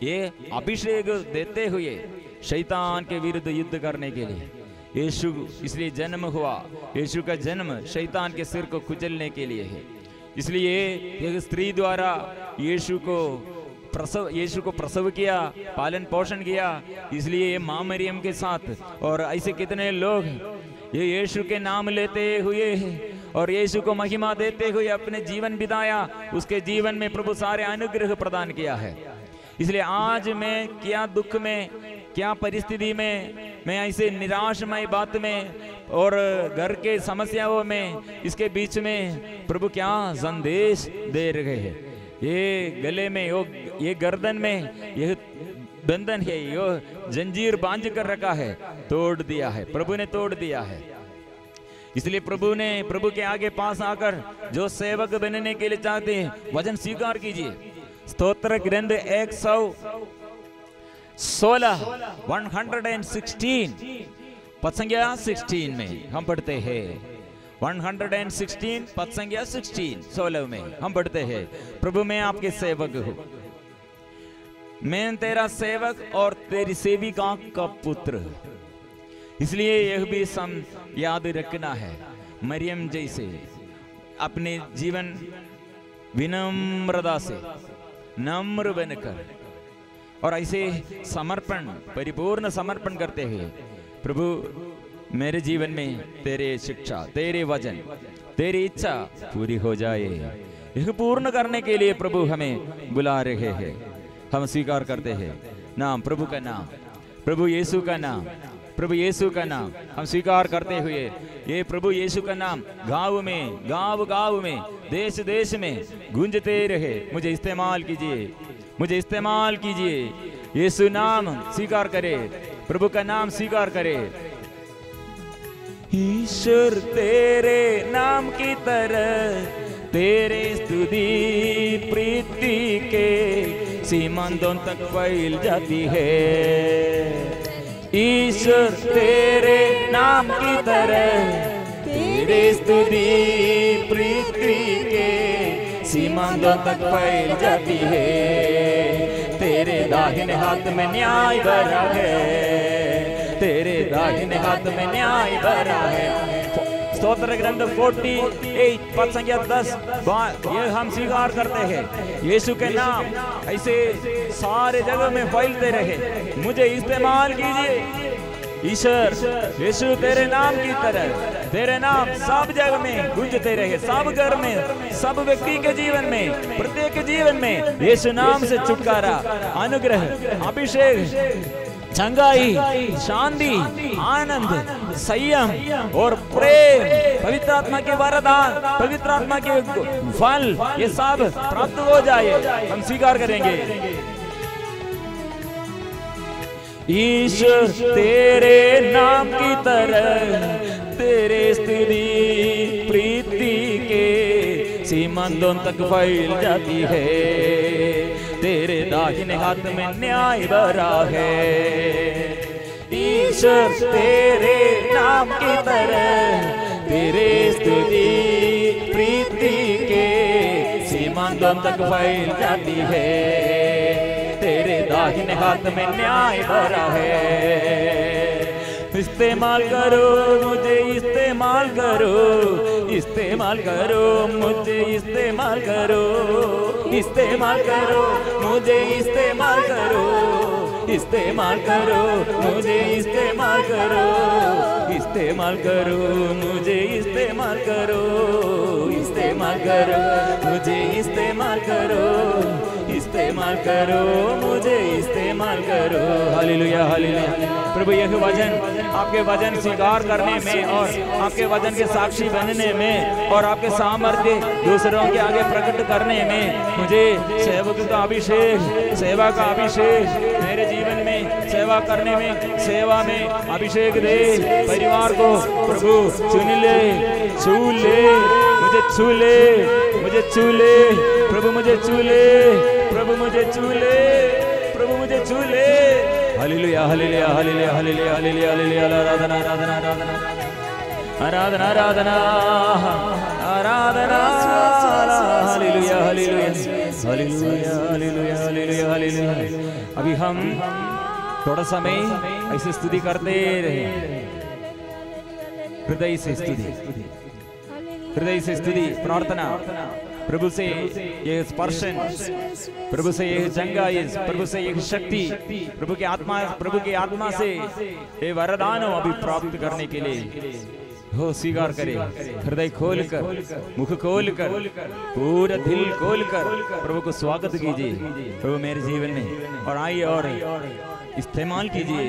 ये अभिषेक देते हुए शैतान के विरुद्ध युद्ध करने के लिए यीशु इसलिए जन्म हुआ। यीशु का जन्म शैतान के सिर को कुचलने के लिए है। इसलिए एक स्त्री द्वारा यीशु को प्रसव किया, पालन पोषण किया। इसलिए ये मां मरियम के साथ और ऐसे कितने लोग ये यीशु के नाम लेते हुए और यीशु को महिमा देते हुए अपने जीवन बिताया। उसके जीवन में प्रभु सारे अनुग्रह प्रदान किया है। इसलिए आज मैं क्या दुख में, क्या परिस्थिति में, मैं ऐसे निराशमय बात में और घर के समस्याओं में, इसके बीच में प्रभु क्या संदेश दे रहे हैं। ये गले में, ये गर्दन में यह बंधन है, ये जंजीर बांध कर रखा है, तोड़ दिया है, प्रभु ने तोड़ दिया है। इसलिए प्रभु के आगे पास आकर जो सेवक बनने के लिए चाहते हैं वचन स्वीकार कीजिए। स्तोत्र ग्रंथ 116 पद संख्या 16 में हम पढ़ते हैं। 116 पद संख्या 16 में हम पढ़ते हैं, प्रभु मैं आपके सेवक हूँ, मैं तेरा सेवक और तेरी सेविका का पुत्र। इसलिए यह भी सम याद रखना है, मरियम जैसे अपने जीवन विनम्रता से नम्र बनकर और ऐसे समर्पण, परिपूर्ण समर्पण करते हुए प्रभु मेरे जीवन में तेरे शिक्षा, तेरे वचन, तेरी इच्छा पूरी हो जाए। यह पूर्ण करने के लिए प्रभु हमें बुला रहे हैं। हम स्वीकार करते हैं नाम, प्रभु का नाम, प्रभु यीशु का नाम, प्रभु यीशु का नाम हम स्वीकार करते हुए ये प्रभु यीशु का नाम गाँव में, गाँव में, देश देश में गूंजते रहे। मुझे इस्तेमाल कीजिए, मुझे इस्तेमाल कीजिए। यीशु नाम स्वीकार करे, प्रभु का नाम स्वीकार करे। ईश्वर तेरे नाम की तरह तेरे स्तुति प्रीति के सीमांतों तक फैल जाती है। ईश्वर तेरे नाम की तरह तेरे स्तुति प्रीति के सीमांतों तक फैल जाती है। तेरे दाहिने हाथ में न्याय भरा है, तेरे दाहिने हाथ में न्याय भरा है। स्तोत्र ग्रंथ 48 पद संख्या 10 ये हम स्वीकार करते हैं। यीशु के नाम ऐसे सारे जगह में फैलते रहे, मुझे इस्तेमाल कीजिए ईश्वर। यीशु तेरे नाम की तरह, तेरे नाम सब जगह में गूंजते रहे, सब घर में, सब व्यक्ति के जीवन में, प्रत्येक जीवन में यीशु नाम से छुटकारा, अनुग्रह, अभिषेक, चंगाई, शांति, आनंद, संयम और प्रेम, पवित्र आत्मा के वरदान, पवित्र आत्मा के फल, ये सब प्राप्त हो जाए, हम स्वीकार करेंगे। ईश्वर तेरे नाम की तरह, तेरे स्तुति प्रीति के सीमांतों तक फैल जाती है, तेरे दाहिने हाथ में न्याय भरा है। ईश्वर तेरे नाम की तरह, तेरे स्तुति प्रीति के सीमांतों तक फैल जाती है, तेरे दाहिने हाथ में न्याय भरा है। इस्तेमाल करो मुझे, इस्तेमाल करो, इस्तेमाल करो मुझे, इस्तेमाल करो, इस्तेमाल करो मुझे, इस्तेमाल करो, इस्तेमाल करो मुझे, इस्तेमाल करो, इस्तेमाल करो मुझे, इस्तेमाल करो, इस्तेमाल करो मुझे, इस्तेमाल करो, इस्तेमाल करो मुझे, इस्तेमाल करो। Hallelujah hallelujah. प्रभु यह वचन, आपके वचन स्वीकार करने में और आपके वचन के साक्षी बनने में और आपके सामर्थ्य दूसरों के आगे प्रकट करने में मुझे सेवक का अभिषेक, सेवा का अभिषेक मेरे जीवन में सेवा करने में, सेवा में अभिषेक दे। परिवार को प्रभु चुन ले, छू ले, मुझे छू ले, मुझे छू ले प्रभु, मुझे छू ले प्रभु, मुझे छू ले प्रभु, मुझे छू ले। Hallelujah hallelujah hallelujah hallelujah hallelujah hallelujah. आराधना आराधना आराधना आराधना आराधना आराधना। Hallelujah hallelujah hallelujah hallelujah hallelujah hallelujah. अभी हम थोड़ा समय ऐसे स्तुति करते रहे, हृदय से स्तुति, हृदय से स्तुति, प्रार्थना, प्रभु से ये स्पर्शन, प्रभु से ये चंगाई, प्रभु से ये शक्ति, प्रभु की आत्मा से ये वरदान अभी प्राप्त करने के लिए हो स्वीकार करे। हृदय खोलकर, मुख खोलकर, पूरा दिल खोलकर प्रभु को स्वागत कीजिए प्रभु मेरे जीवन में, और आइए और इस्तेमाल कीजिए,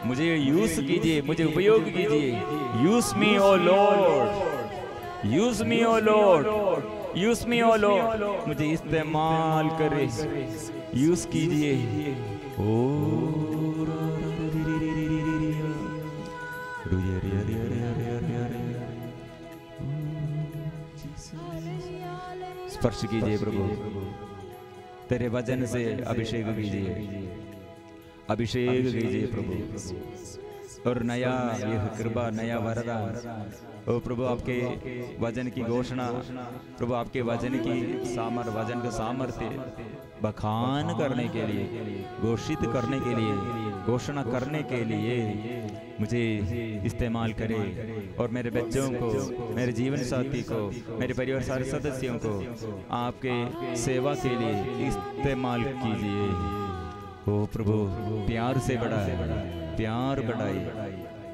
मुझे यूज कीजिए, मुझे उपयोग कीजिए। यूज मी ओ लॉर्ड, यूज मी ओ लॉर्ड, यूज मी ओ लॉर्ड, मुझे इस्तेमाल करे, यूज कीजिए। स्पर्श कीजिए प्रभु, तेरे वचन से अभिषेक कीजिए, अभिषेक कीजिए प्रभु, और नया यह कृपा, नया वरदान ओ प्रभु, आपके वचन की घोषणा प्रभु, आपके वचन की वचन का सामर्थ्य बखान करने के लिए, घोषित करने के लिए, घोषणा करने के लिए मुझे इस्तेमाल करे, और मेरे बच्चों को, मेरे जीवन साथी को, मेरे परिवार सारे सदस्यों को आपके सेवा के लिए इस्तेमाल कीजिए। ओ प्रभु, प्यार से बढ़ाए, प्यार बढ़ाइए,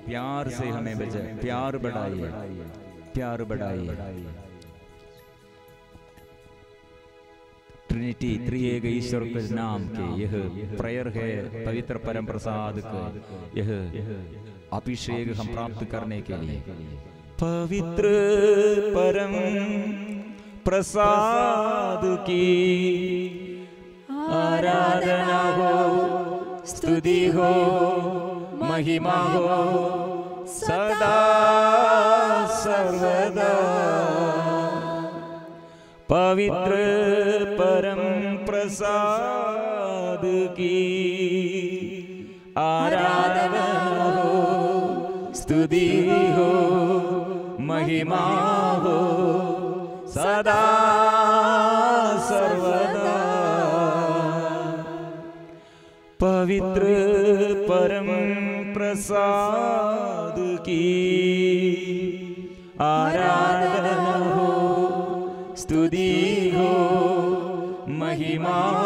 प्यार से हमें बचाए, प्यार बढ़ाइए, प्यार बढ़ाइए। ट्रिनिटी, त्रिएक ईश्वर के नाम के यह प्रेयर है, पवित्र परम प्रसाद का यह अभिषेक हम प्राप्त करने के लिए। पवित्र परम प्रसाद की आराधना हो, स्तुति हो, महिमा हो सदा सर्वदा। पवित्र परम प्रसाद की आराधना हो, स्तुति हो, महिमा हो सदा सर्वदा। परम प्रसाद की आराधना हो, स्तुति हो, महिमा